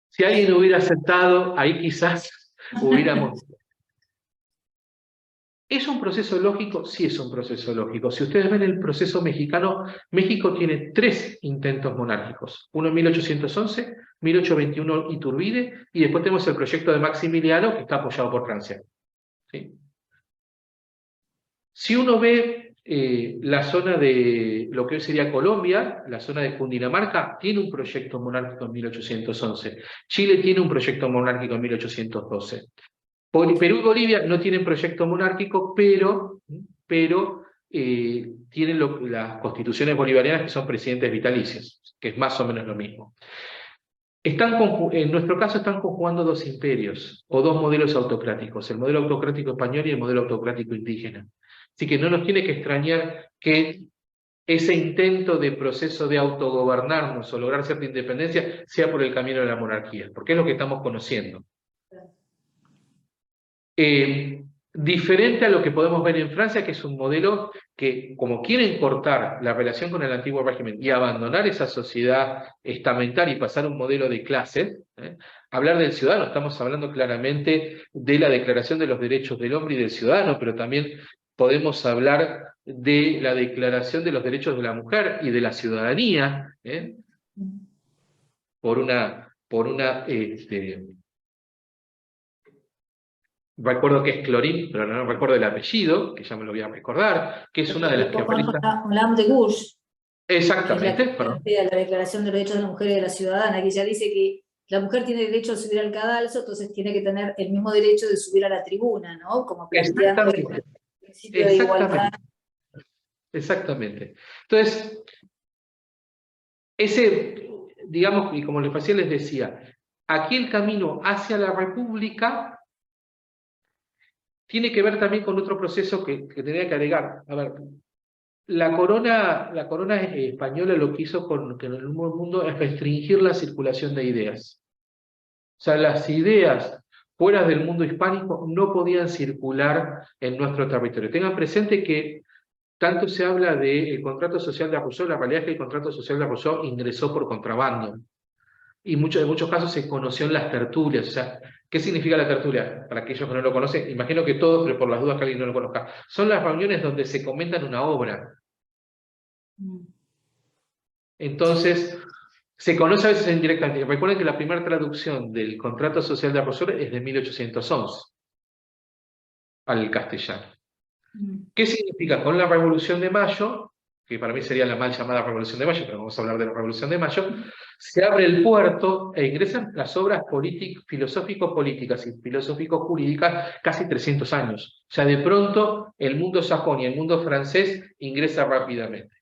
[SPEAKER 3] Si alguien hubiera aceptado, ahí quizás hubiéramos... ¿Es un proceso lógico? Sí, es un proceso lógico. Si ustedes ven el proceso mexicano, México tiene 3 intentos monárquicos. Uno en 1811, 1821 Iturbide, y después tenemos el proyecto de Maximiliano, que está apoyado por Francia. ¿Sí? Si uno ve la zona de lo que hoy sería Colombia, la zona de Cundinamarca, tiene un proyecto monárquico en 1811. Chile tiene un proyecto monárquico en 1812. Perú y Bolivia no tienen proyecto monárquico, pero tienen las constituciones bolivarianas, que son presidentes vitalicios, que es más o menos lo mismo. En nuestro caso están conjugando 2 imperios, o 2 modelos autocráticos, el modelo autocrático español y el modelo autocrático indígena. Así que no nos tiene que extrañar que ese intento de proceso de autogobernarnos o lograr cierta independencia sea por el camino de la monarquía, porque es lo que estamos conociendo. Diferente a lo que podemos ver en Francia, que es un modelo que, como quieren cortar la relación con el antiguo régimen y abandonar esa sociedad estamentaria y pasar a un modelo de clases, hablar del ciudadano, estamos hablando claramente de la Declaración de los Derechos del Hombre y del Ciudadano, pero también podemos hablar de la Declaración de los Derechos de la Mujer y de la Ciudadanía, recuerdo que es Clorín, pero no recuerdo el apellido, que ya me lo voy a recordar, que es una de las que aparece.
[SPEAKER 2] Olympe de Gouges.
[SPEAKER 3] Exactamente,
[SPEAKER 2] la Declaración de los Derechos de la Mujer y de la Ciudadana, que ella dice que la mujer tiene derecho a subir al cadalso, entonces tiene que tener el mismo derecho de subir a la tribuna, ¿no? Como planteando el principio de igualdad.
[SPEAKER 3] Exactamente. Entonces, digamos, y como les decía, aquí el camino hacia la República tiene que ver también con otro proceso que tenía que agregar. A ver, la corona española lo que hizo con el Nuevo Mundo es restringir la circulación de ideas. O sea, las ideas fuera del mundo hispánico no podían circular en nuestro territorio. Tengan presente que tanto se habla del contrato social de Rousseau, la realidad es que el contrato social de Rousseau ingresó por contrabando. Y en muchos casos se conoció en las tertulias. O sea, ¿qué significa la tertulia? Para aquellos que no lo conocen, imagino que todos, pero por las dudas que alguien no lo conozca. Son las reuniones donde se comentan una obra. Entonces, se conoce a veces indirectamente. Recuerden que la primera traducción del contrato social de Rousseau es de 1811 al castellano. ¿Qué significa? Con la Revolución de Mayo, que para mí sería la mal llamada Revolución de Mayo, pero vamos a hablar de la Revolución de Mayo, se abre el puerto e ingresan las obras filosófico-políticas y filosófico-jurídicas casi 300 años. O sea, de pronto el mundo sajón y el mundo francés ingresa rápidamente.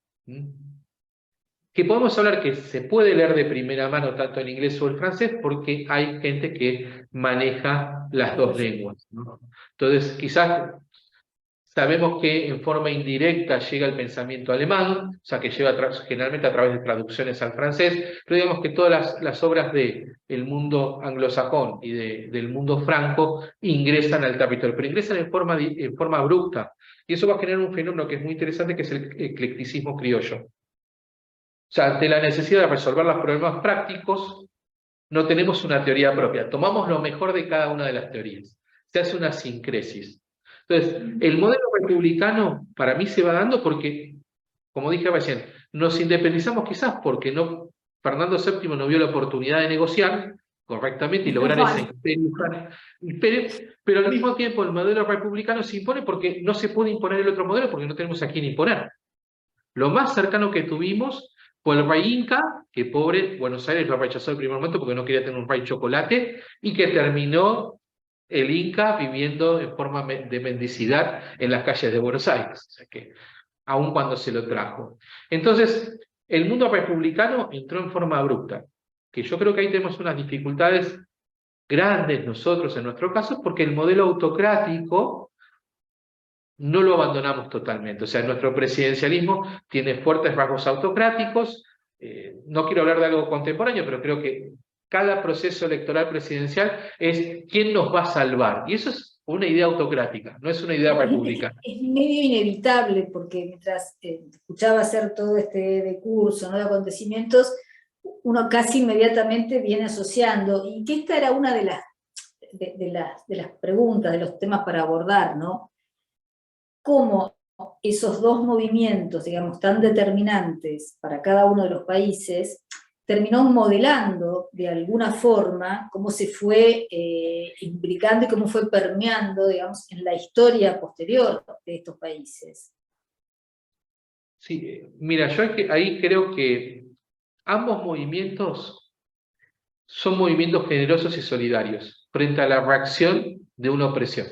[SPEAKER 3] Que podemos hablar que se puede leer de primera mano tanto en inglés o el francés porque hay gente que maneja las dos lenguas, ¿no? Entonces, quizás sabemos que en forma indirecta llega el pensamiento alemán, o sea, que lleva generalmente a través de traducciones al francés, pero digamos que todas las obras del mundo anglosajón y del mundo franco ingresan al territorio, pero ingresan en forma abrupta. Y eso va a generar un fenómeno que es muy interesante, que es el eclecticismo criollo. O sea, ante la necesidad de resolver los problemas prácticos, no tenemos una teoría propia. Tomamos lo mejor de cada una de las teorías. Se hace una sincresis. Entonces, el modelo republicano para mí se va dando porque, como dije recién, nos independizamos quizás porque Fernando VII no vio la oportunidad de negociar correctamente y lograr ese imperio, pero al mismo tiempo el modelo republicano se impone porque no se puede imponer el otro modelo porque no tenemos a quién imponer. Lo más cercano que tuvimos fue el rey Inca, que pobre Buenos Aires lo rechazó en el primer momento porque no quería tener un rey chocolate, y que terminó el Inca viviendo en forma de mendicidad en las calles de Buenos Aires, o sea que, aun cuando se lo trajo. Entonces, el mundo republicano entró en forma abrupta, que yo creo que ahí tenemos unas dificultades grandes nosotros en nuestro caso, porque el modelo autocrático no lo abandonamos totalmente. O sea, nuestro presidencialismo tiene fuertes rasgos autocráticos. No quiero hablar de algo contemporáneo, pero creo que cada proceso electoral presidencial es quién nos va a salvar. Y eso es una idea autocrática, no es una idea republicana.
[SPEAKER 2] Es medio inevitable, porque mientras escuchaba hacer todo este decurso, ¿no?, de acontecimientos, uno casi inmediatamente viene asociando, y que esta era una de las preguntas, de los temas para abordar, ¿no? Cómo esos dos movimientos, digamos, tan determinantes para cada uno de los países, terminó modelando de alguna forma cómo se fue implicando y cómo fue permeando, digamos, en la historia posterior de estos países.
[SPEAKER 3] Sí, mira, yo ahí creo que ambos movimientos son movimientos generosos y solidarios frente a la reacción de una opresión.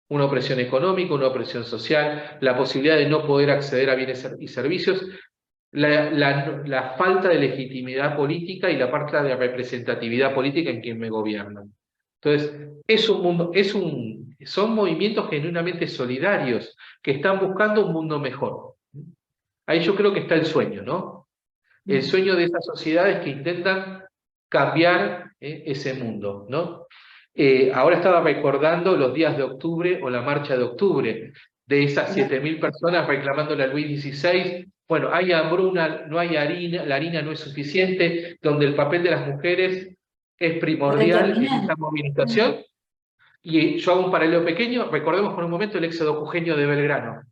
[SPEAKER 3] Una opresión económica, una opresión social, la posibilidad de no poder acceder a bienes y servicios, la falta de legitimidad política y la falta de representatividad política en quien me gobierna. Entonces, son movimientos genuinamente solidarios que están buscando un mundo mejor. Ahí yo creo que está el sueño, ¿no? El sueño de esas sociedades que intentan cambiar ese mundo, ¿no? Ahora estaba recordando los días de octubre o la marcha de octubre, de esas 7.000 personas reclamándole a Luis XVI, bueno, hay hambruna, no hay harina, la harina no es suficiente, donde el papel de las mujeres es primordial en esta movilización. Y yo hago un paralelo pequeño, recordemos por un momento el éxodo jujeño de Belgrano.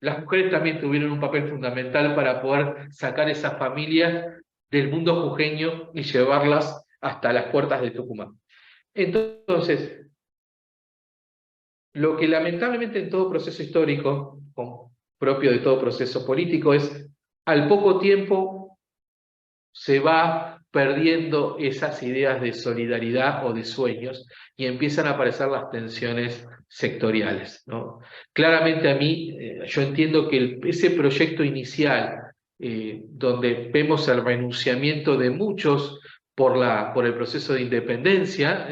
[SPEAKER 3] Las mujeres también tuvieron un papel fundamental para poder sacar esas familias del mundo jujeño y llevarlas hasta las puertas de Tucumán. Entonces, lo que lamentablemente en todo proceso histórico, propio de todo proceso político, es al poco tiempo se va perdiendo esas ideas de solidaridad o de sueños y empiezan a aparecer las tensiones sectoriales, ¿no? Claramente a mí, yo entiendo que ese proyecto inicial, donde vemos el renunciamiento de muchos por el proceso de independencia,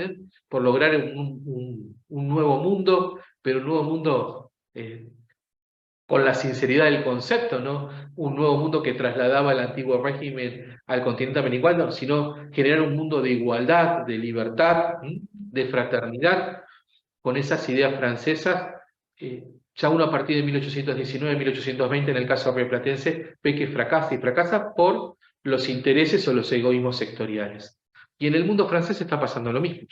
[SPEAKER 3] por lograr un nuevo mundo, pero un nuevo mundo con la sinceridad del concepto, no un nuevo mundo que trasladaba el antiguo régimen al continente americano, sino generar un mundo de igualdad, de libertad, de fraternidad, con esas ideas francesas. Ya uno a partir de 1819-1820, en el caso rioplatense, ve que fracasa, y fracasa por los intereses o los egoísmos sectoriales. Y en el mundo francés está pasando lo mismo.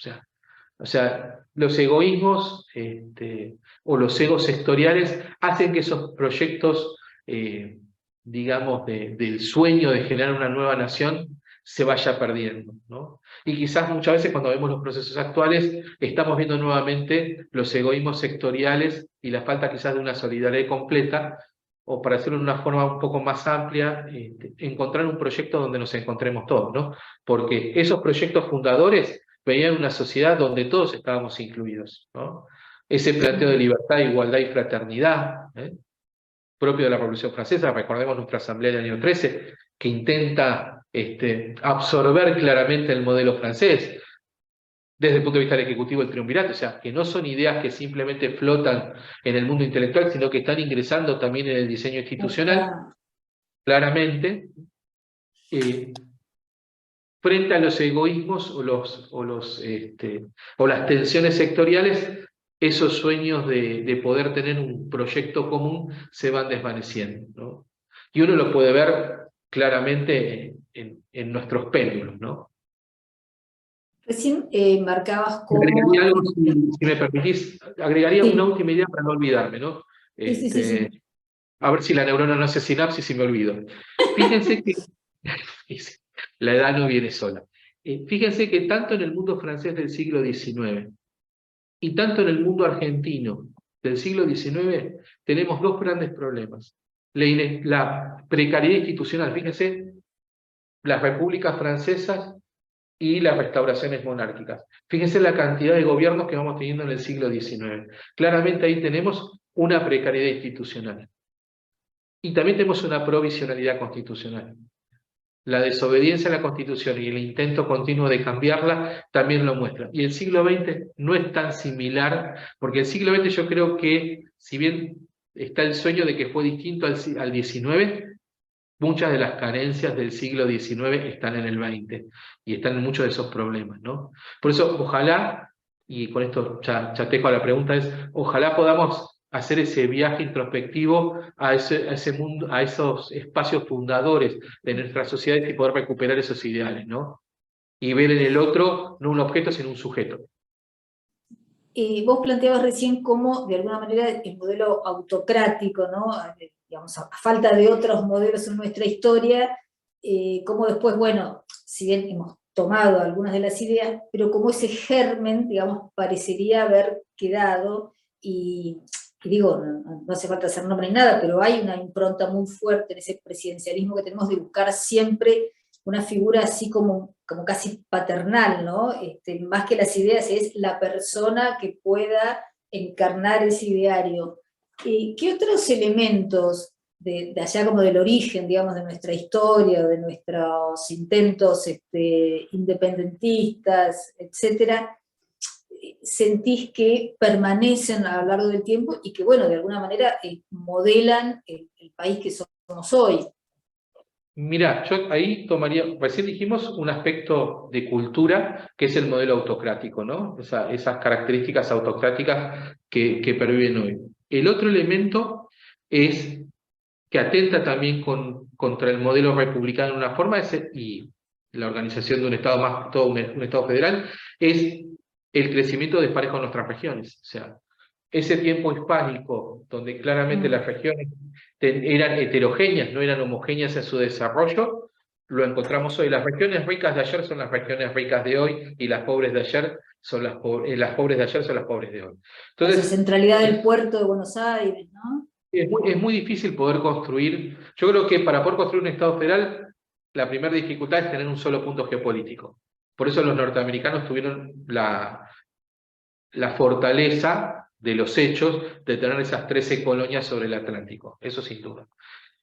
[SPEAKER 3] O sea, los egoísmos o los egos sectoriales hacen que esos proyectos, digamos, del sueño de generar una nueva nación se vaya perdiendo, ¿no? Y quizás muchas veces cuando vemos los procesos actuales estamos viendo nuevamente los egoísmos sectoriales y la falta quizás de una solidaridad completa, o para hacerlo de una forma un poco más amplia, encontrar un proyecto donde nos encontremos todos, ¿no? Porque esos proyectos fundadores veían una sociedad donde todos estábamos incluidos, ¿no? Ese planteo de libertad, igualdad y fraternidad, propio de la Revolución Francesa. Recordemos nuestra asamblea del año 13, que intenta absorber claramente el modelo francés, desde el punto de vista del Ejecutivo, el triunvirato, o sea, que no son ideas que simplemente flotan en el mundo intelectual, sino que están ingresando también en el diseño institucional, claramente, frente a los egoísmos o las tensiones sectoriales. Esos sueños de poder tener un proyecto común se van desvaneciendo, ¿no? Y uno lo puede ver claramente en nuestros péndulos, ¿no?
[SPEAKER 2] Recién marcabas cómo...
[SPEAKER 3] Agregaría algo, si me permitís, agregaría una última idea para no olvidarme, ¿no?
[SPEAKER 2] Sí.
[SPEAKER 3] A ver si la neurona no hace sinapsis y me olvido. Fíjense que la edad no viene sola. Fíjense que tanto en el mundo francés del siglo XIX y tanto en el mundo argentino del siglo XIX tenemos dos grandes problemas. La precariedad institucional, fíjense, las repúblicas francesas y las restauraciones monárquicas. Fíjense la cantidad de gobiernos que vamos teniendo en el siglo XIX. Claramente ahí tenemos una precariedad institucional. Y también tenemos una provisionalidad constitucional. La desobediencia a la Constitución y el intento continuo de cambiarla también lo muestra. Y el siglo XX no es tan similar, porque el siglo XX yo creo que, si bien está el sueño de que fue distinto al XIX, muchas de las carencias del siglo XIX están en el XX, y están en muchos de esos problemas, ¿no? Por eso, ojalá, y con esto ya tejo a la pregunta, ojalá podamos hacer ese viaje introspectivo a ese mundo, a esos espacios fundadores de nuestras sociedades, y poder recuperar esos ideales, ¿no? Y ver en el otro no un objeto, sino un sujeto.
[SPEAKER 2] Vos planteabas recién cómo, de alguna manera, el modelo autocrático, ¿no? Digamos, a falta de otros modelos en nuestra historia, cómo después, bueno, si bien hemos tomado algunas de las ideas, pero como ese germen, digamos, parecería haber quedado, y digo, no hace falta hacer nombre ni nada, pero hay una impronta muy fuerte en ese presidencialismo que tenemos de buscar siempre una figura así como casi paternal, ¿no? Más que las ideas, es la persona que pueda encarnar ese ideario. ¿Qué otros elementos de allá como del origen, digamos, de nuestra historia, de nuestros intentos independentistas, etcétera, sentís que permanecen a lo largo del tiempo y que, bueno, de alguna manera modelan el país que somos hoy?
[SPEAKER 3] Mira, yo ahí tomaría, recién dijimos un aspecto de cultura, que es el modelo autocrático, ¿no? Esas características autocráticas que perviven hoy. El otro elemento es que atenta también contra el modelo republicano de una forma, y la organización de un Estado más, todo un Estado federal, es el crecimiento desparejo en nuestras regiones. O sea, ese tiempo hispánico, donde claramente las regiones eran heterogéneas, no eran homogéneas en su desarrollo, lo encontramos hoy. Las regiones ricas de ayer son las regiones ricas de hoy, y las pobres de ayer son las pobres de ayer son las pobres de hoy. Entonces,
[SPEAKER 2] esa centralidad del puerto de Buenos Aires, ¿no?
[SPEAKER 3] Es muy difícil poder construir. Yo creo que para poder construir un Estado federal, la primera dificultad es tener un solo punto geopolítico. Por eso los norteamericanos tuvieron la fortaleza de los hechos de tener esas 13 colonias sobre el Atlántico, eso sin duda.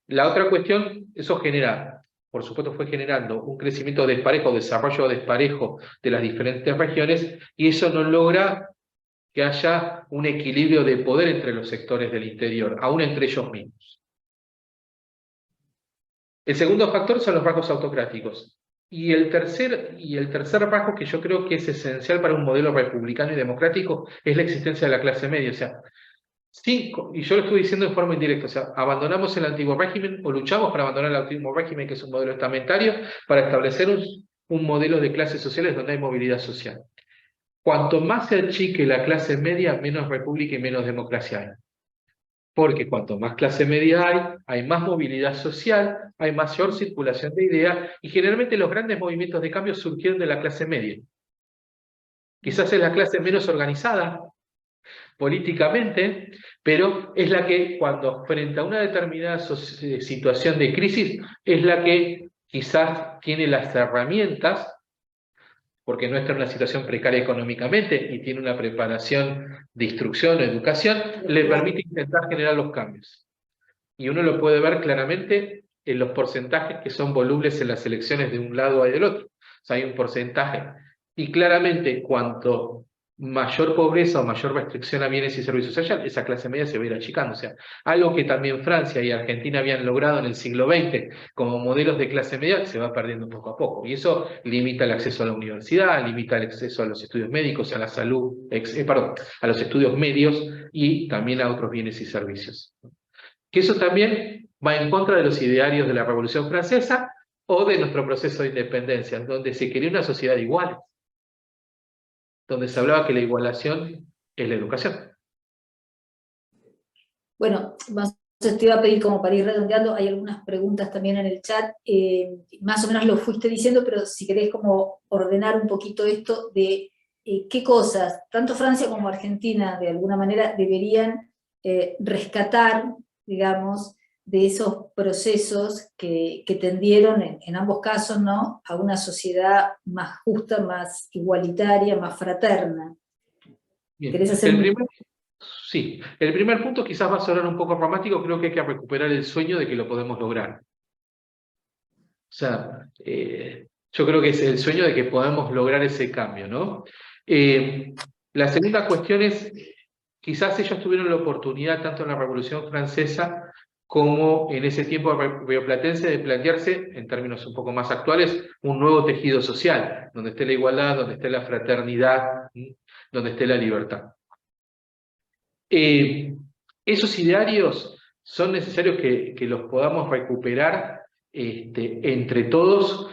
[SPEAKER 3] La otra cuestión, eso genera por supuesto, fue generando un crecimiento desparejo, desarrollo desparejo de las diferentes regiones, y eso no logra que haya un equilibrio de poder entre los sectores del interior, aún entre ellos mismos. El segundo factor son los rasgos autocráticos. Y el tercer rasgo que yo creo que es esencial para un modelo republicano y democrático es la existencia de la clase media. O sea, y yo lo estoy diciendo de forma indirecta, o sea, abandonamos el antiguo régimen o luchamos para abandonar el antiguo régimen, que es un modelo estamentario, para establecer un modelo de clases sociales donde hay movilidad social. Cuanto más se achique la clase media, menos república y menos democracia hay. Porque cuanto más clase media hay más movilidad social, hay mayor circulación de ideas, y generalmente los grandes movimientos de cambio surgieron de la clase media. Quizás es la clase menos organizada políticamente, pero es la que cuando frente a una determinada situación de crisis, es la que quizás tiene las herramientas, porque no está en una situación precaria económicamente y tiene una preparación de instrucción o educación, le permite intentar generar los cambios. Y uno lo puede ver claramente en los porcentajes que son volubles en las elecciones de un lado y del otro. O sea, hay un porcentaje. Y claramente, cuanto mayor pobreza o mayor restricción a bienes y servicios haya, esa clase media se va a ir achicando. O sea, algo que también Francia y Argentina habían logrado en el siglo XX como modelos de clase media, se va perdiendo poco a poco. Y eso limita el acceso a la universidad, limita el acceso a los estudios médicos, a la salud, a los estudios medios y también a otros bienes y servicios. Que eso también va en contra de los idearios de la Revolución Francesa o de nuestro proceso de independencia, donde se quería una sociedad igual, donde se hablaba que la igualación es la educación.
[SPEAKER 2] Bueno, te iba a pedir como para ir redondeando, hay algunas preguntas también en el chat, más o menos lo fuiste diciendo, pero si querés como ordenar un poquito esto de qué cosas, tanto Francia como Argentina, de alguna manera deberían rescatar, digamos, de esos procesos que tendieron en ambos casos, ¿no?, a una sociedad más justa, más igualitaria, más fraterna.
[SPEAKER 3] Bien.
[SPEAKER 2] ¿Querés hacer
[SPEAKER 3] Sí, el primer punto quizás va a sonar un poco romántico, creo que hay que recuperar el sueño de que lo podemos lograr. O sea, yo creo que es el sueño de que podemos lograr ese cambio, ¿no? La segunda cuestión es, quizás ellos tuvieron la oportunidad, tanto en la Revolución Francesa como en ese tiempo rioplatense, de plantearse, en términos un poco más actuales, un nuevo tejido social, donde esté la igualdad, donde esté la fraternidad, donde esté la libertad. Esos idearios son necesarios que los podamos recuperar entre todos,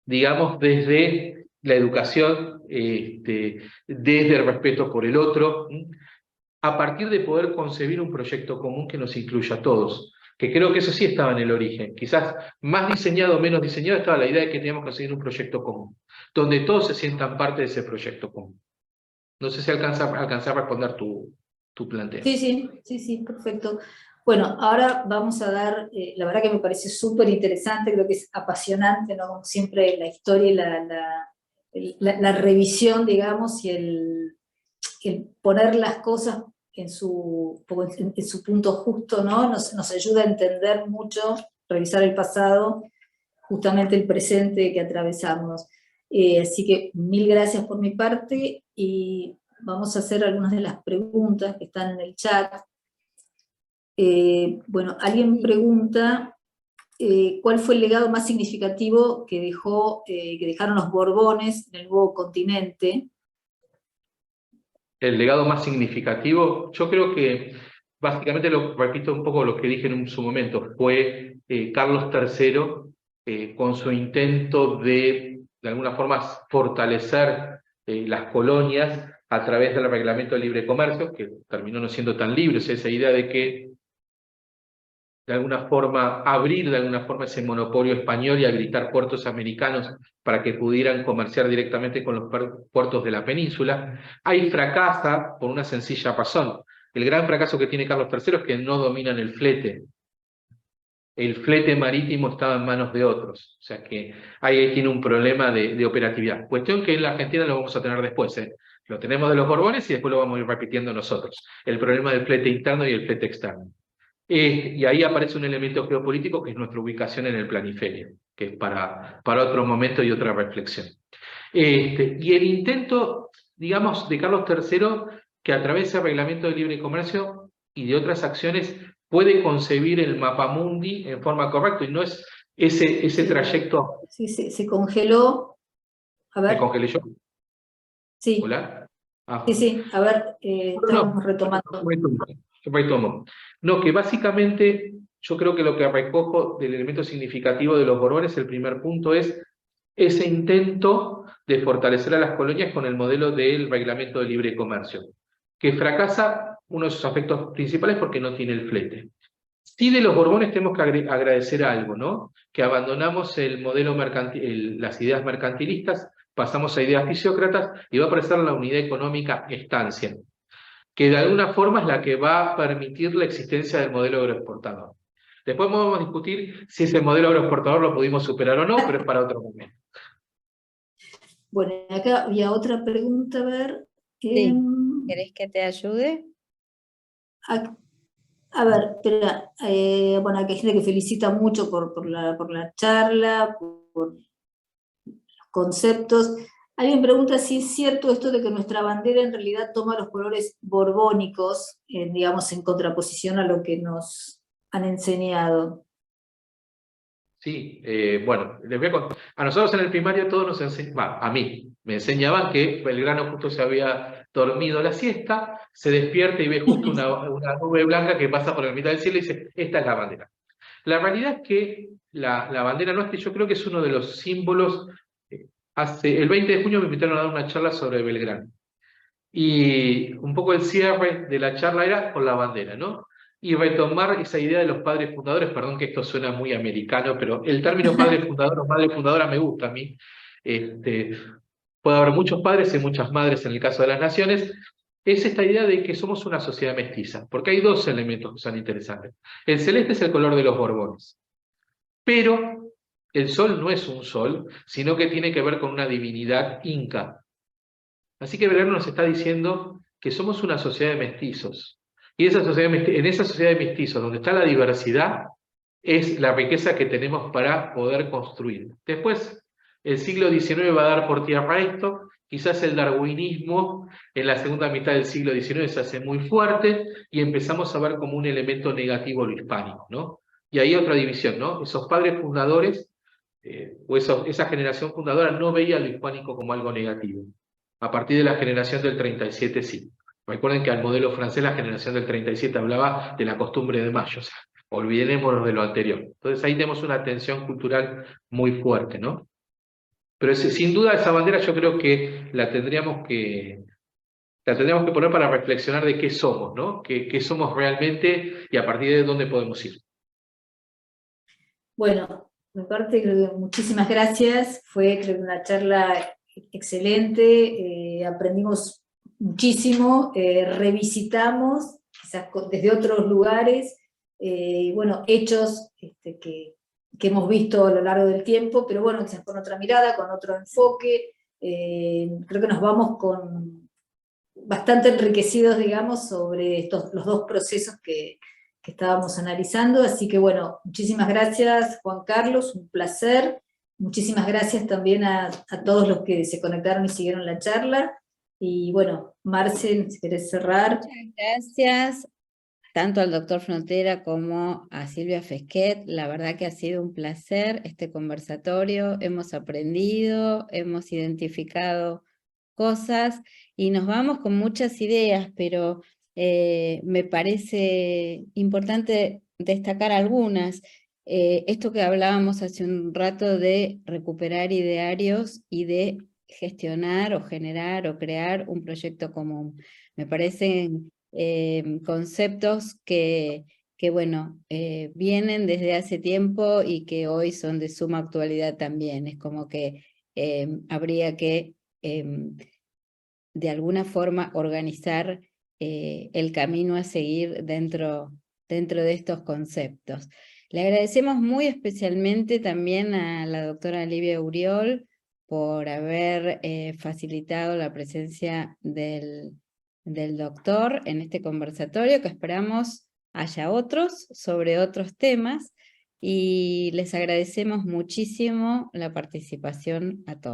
[SPEAKER 3] digamos, desde la educación, desde el respeto por el otro, a partir de poder concebir un proyecto común que nos incluya a todos, que creo que eso sí estaba en el origen. Quizás más diseñado o menos diseñado estaba la idea de que teníamos que conseguir un proyecto común, donde todos se sientan parte de ese proyecto común. No sé si alcanza a responder tu planteo.
[SPEAKER 2] Sí, perfecto. Bueno, ahora vamos a dar, la verdad que me parece súper interesante, creo que es apasionante, ¿no? Como siempre la historia y la revisión, digamos, y el poner las cosas en su punto justo, ¿no? Nos ayuda a entender mucho, revisar el pasado, justamente el presente que atravesamos. Así que mil gracias por mi parte, y vamos a hacer algunas de las preguntas que están en el chat. Bueno, alguien pregunta ¿cuál fue el legado más significativo que dejaron los Borbones en el nuevo continente?
[SPEAKER 3] El legado más significativo, yo creo que básicamente, repito un poco lo que dije en su momento, fue Carlos III con su intento de alguna forma fortalecer las colonias a través del reglamento de libre comercio, que terminó no siendo tan libre. O sea, esa idea de que de alguna forma abrir ese monopolio español y habilitar puertos americanos para que pudieran comerciar directamente con los puertos de la península, ahí fracasa por una sencilla razón. El gran fracaso que tiene Carlos III es que no dominan el flete. El flete marítimo estaba en manos de otros. O sea que ahí tiene un problema de operatividad. Cuestión que en la Argentina lo vamos a tener después. Lo tenemos de los Borbones y después lo vamos a ir repitiendo nosotros. El problema del flete interno y el flete externo. Y ahí aparece un elemento geopolítico que es nuestra ubicación en el planiferio. que es para otro momento y otra reflexión. Y el intento, digamos, de Carlos III, que a través del Reglamento de Libre Comercio y de otras acciones puede concebir el mapamundi en forma correcta, y no es ese trayecto.
[SPEAKER 2] Sí, se congeló. A
[SPEAKER 3] ¿Me
[SPEAKER 2] ver,
[SPEAKER 3] congelé yo?
[SPEAKER 2] sí,
[SPEAKER 3] ¿Hola?
[SPEAKER 2] sí, sí, a ver, estábamos retomando.
[SPEAKER 3] Retomo. No, que básicamente yo creo que lo que recojo del elemento significativo de los Borbones, el primer punto es ese intento de fortalecer a las colonias con el modelo del reglamento de libre comercio, que fracasa uno de sus aspectos principales porque no tiene el flete. Sí, de los Borbones tenemos que agradecer algo, ¿no? Que abandonamos el modelo mercantil, las ideas mercantilistas, pasamos a ideas fisiócratas y va a aparecer la unidad económica estancia, que de alguna forma es la que va a permitir la existencia del modelo agroexportador. Después podemos discutir si ese modelo agroexportador lo pudimos superar o no, pero es para otro momento.
[SPEAKER 2] Bueno, acá había otra pregunta, a ver.
[SPEAKER 1] Sí. ¿Querés que te ayude?
[SPEAKER 2] A ver, espera, bueno, aquí hay gente que felicita mucho por la charla, por los conceptos. Alguien pregunta si es cierto esto de que nuestra bandera en realidad toma los colores borbónicos, digamos, en contraposición a lo que nos han enseñado.
[SPEAKER 3] Sí, bueno, les voy a contar. A nosotros en el primario todos nos enseñaban, a mí, me enseñaban que Belgrano justo se había dormido la siesta, se despierta y ve justo una nube blanca que pasa por el mitad del cielo y dice, esta es la bandera. La realidad es que la bandera nuestra, yo creo que es uno de los símbolos. El 20 de junio me invitaron a dar una charla sobre Belgrano. Y un poco el cierre de la charla era con la bandera, ¿no? Y retomar esa idea de los padres fundadores, perdón que esto suena muy americano, pero el término padre fundador o madre fundadora me gusta a mí. Puede haber muchos padres y muchas madres en el caso de las naciones. Es esta idea de que somos una sociedad mestiza, porque hay dos elementos que son interesantes. El celeste es el color de los Borbones, pero el sol no es un sol, sino que tiene que ver con una divinidad inca. Así que Belgrano nos está diciendo que somos una sociedad de mestizos. Y en esa sociedad de mestizos, donde está la diversidad, es la riqueza que tenemos para poder construir. Después, el siglo XIX va a dar por tierra esto, quizás el darwinismo en la segunda mitad del siglo XIX se hace muy fuerte y empezamos a ver como un elemento negativo lo hispánico, ¿no? Y ahí otra división, ¿no? Esos padres fundadores, esa generación fundadora no veía lo hispánico como algo negativo. A partir de la generación del 37 sí. Recuerden que al modelo francés la generación del 37 hablaba de la costumbre de mayo, o sea, olvidémonos de lo anterior. Entonces ahí tenemos una tensión cultural muy fuerte, ¿no? Pero sin duda esa bandera yo creo que la tendríamos que poner para reflexionar de qué somos, ¿no? ¿Qué somos realmente y a partir de dónde podemos ir?
[SPEAKER 2] Bueno, me parte, creo que muchísimas gracias. Fue, creo que una charla excelente, aprendimos muchísimo, revisitamos, quizás desde otros lugares, bueno, hechos que hemos visto a lo largo del tiempo, pero bueno, quizás con otra mirada, con otro enfoque. Creo que nos vamos con bastante enriquecidos, digamos, sobre los dos procesos que estábamos analizando, así que bueno, muchísimas gracias Juan Carlos, un placer, muchísimas gracias también a todos los que se conectaron y siguieron la charla, y bueno, Marce, si querés cerrar.
[SPEAKER 1] Muchas gracias, tanto al doctor Frontera como a Silvia Fesquet. La verdad que ha sido un placer este conversatorio, hemos aprendido, hemos identificado cosas y nos vamos con muchas ideas, pero me parece importante destacar algunas. Esto que hablábamos hace un rato de recuperar idearios y de gestionar o generar o crear un proyecto común. Me parecen conceptos que bueno, vienen desde hace tiempo y que hoy son de suma actualidad también. Es como que habría que de alguna forma organizar el camino a seguir dentro de estos conceptos. Le agradecemos muy especialmente también a la doctora Livia Uriol por haber facilitado la presencia del doctor en este conversatorio, que esperamos haya otros sobre otros temas. y les agradecemos muchísimo la participación a todos.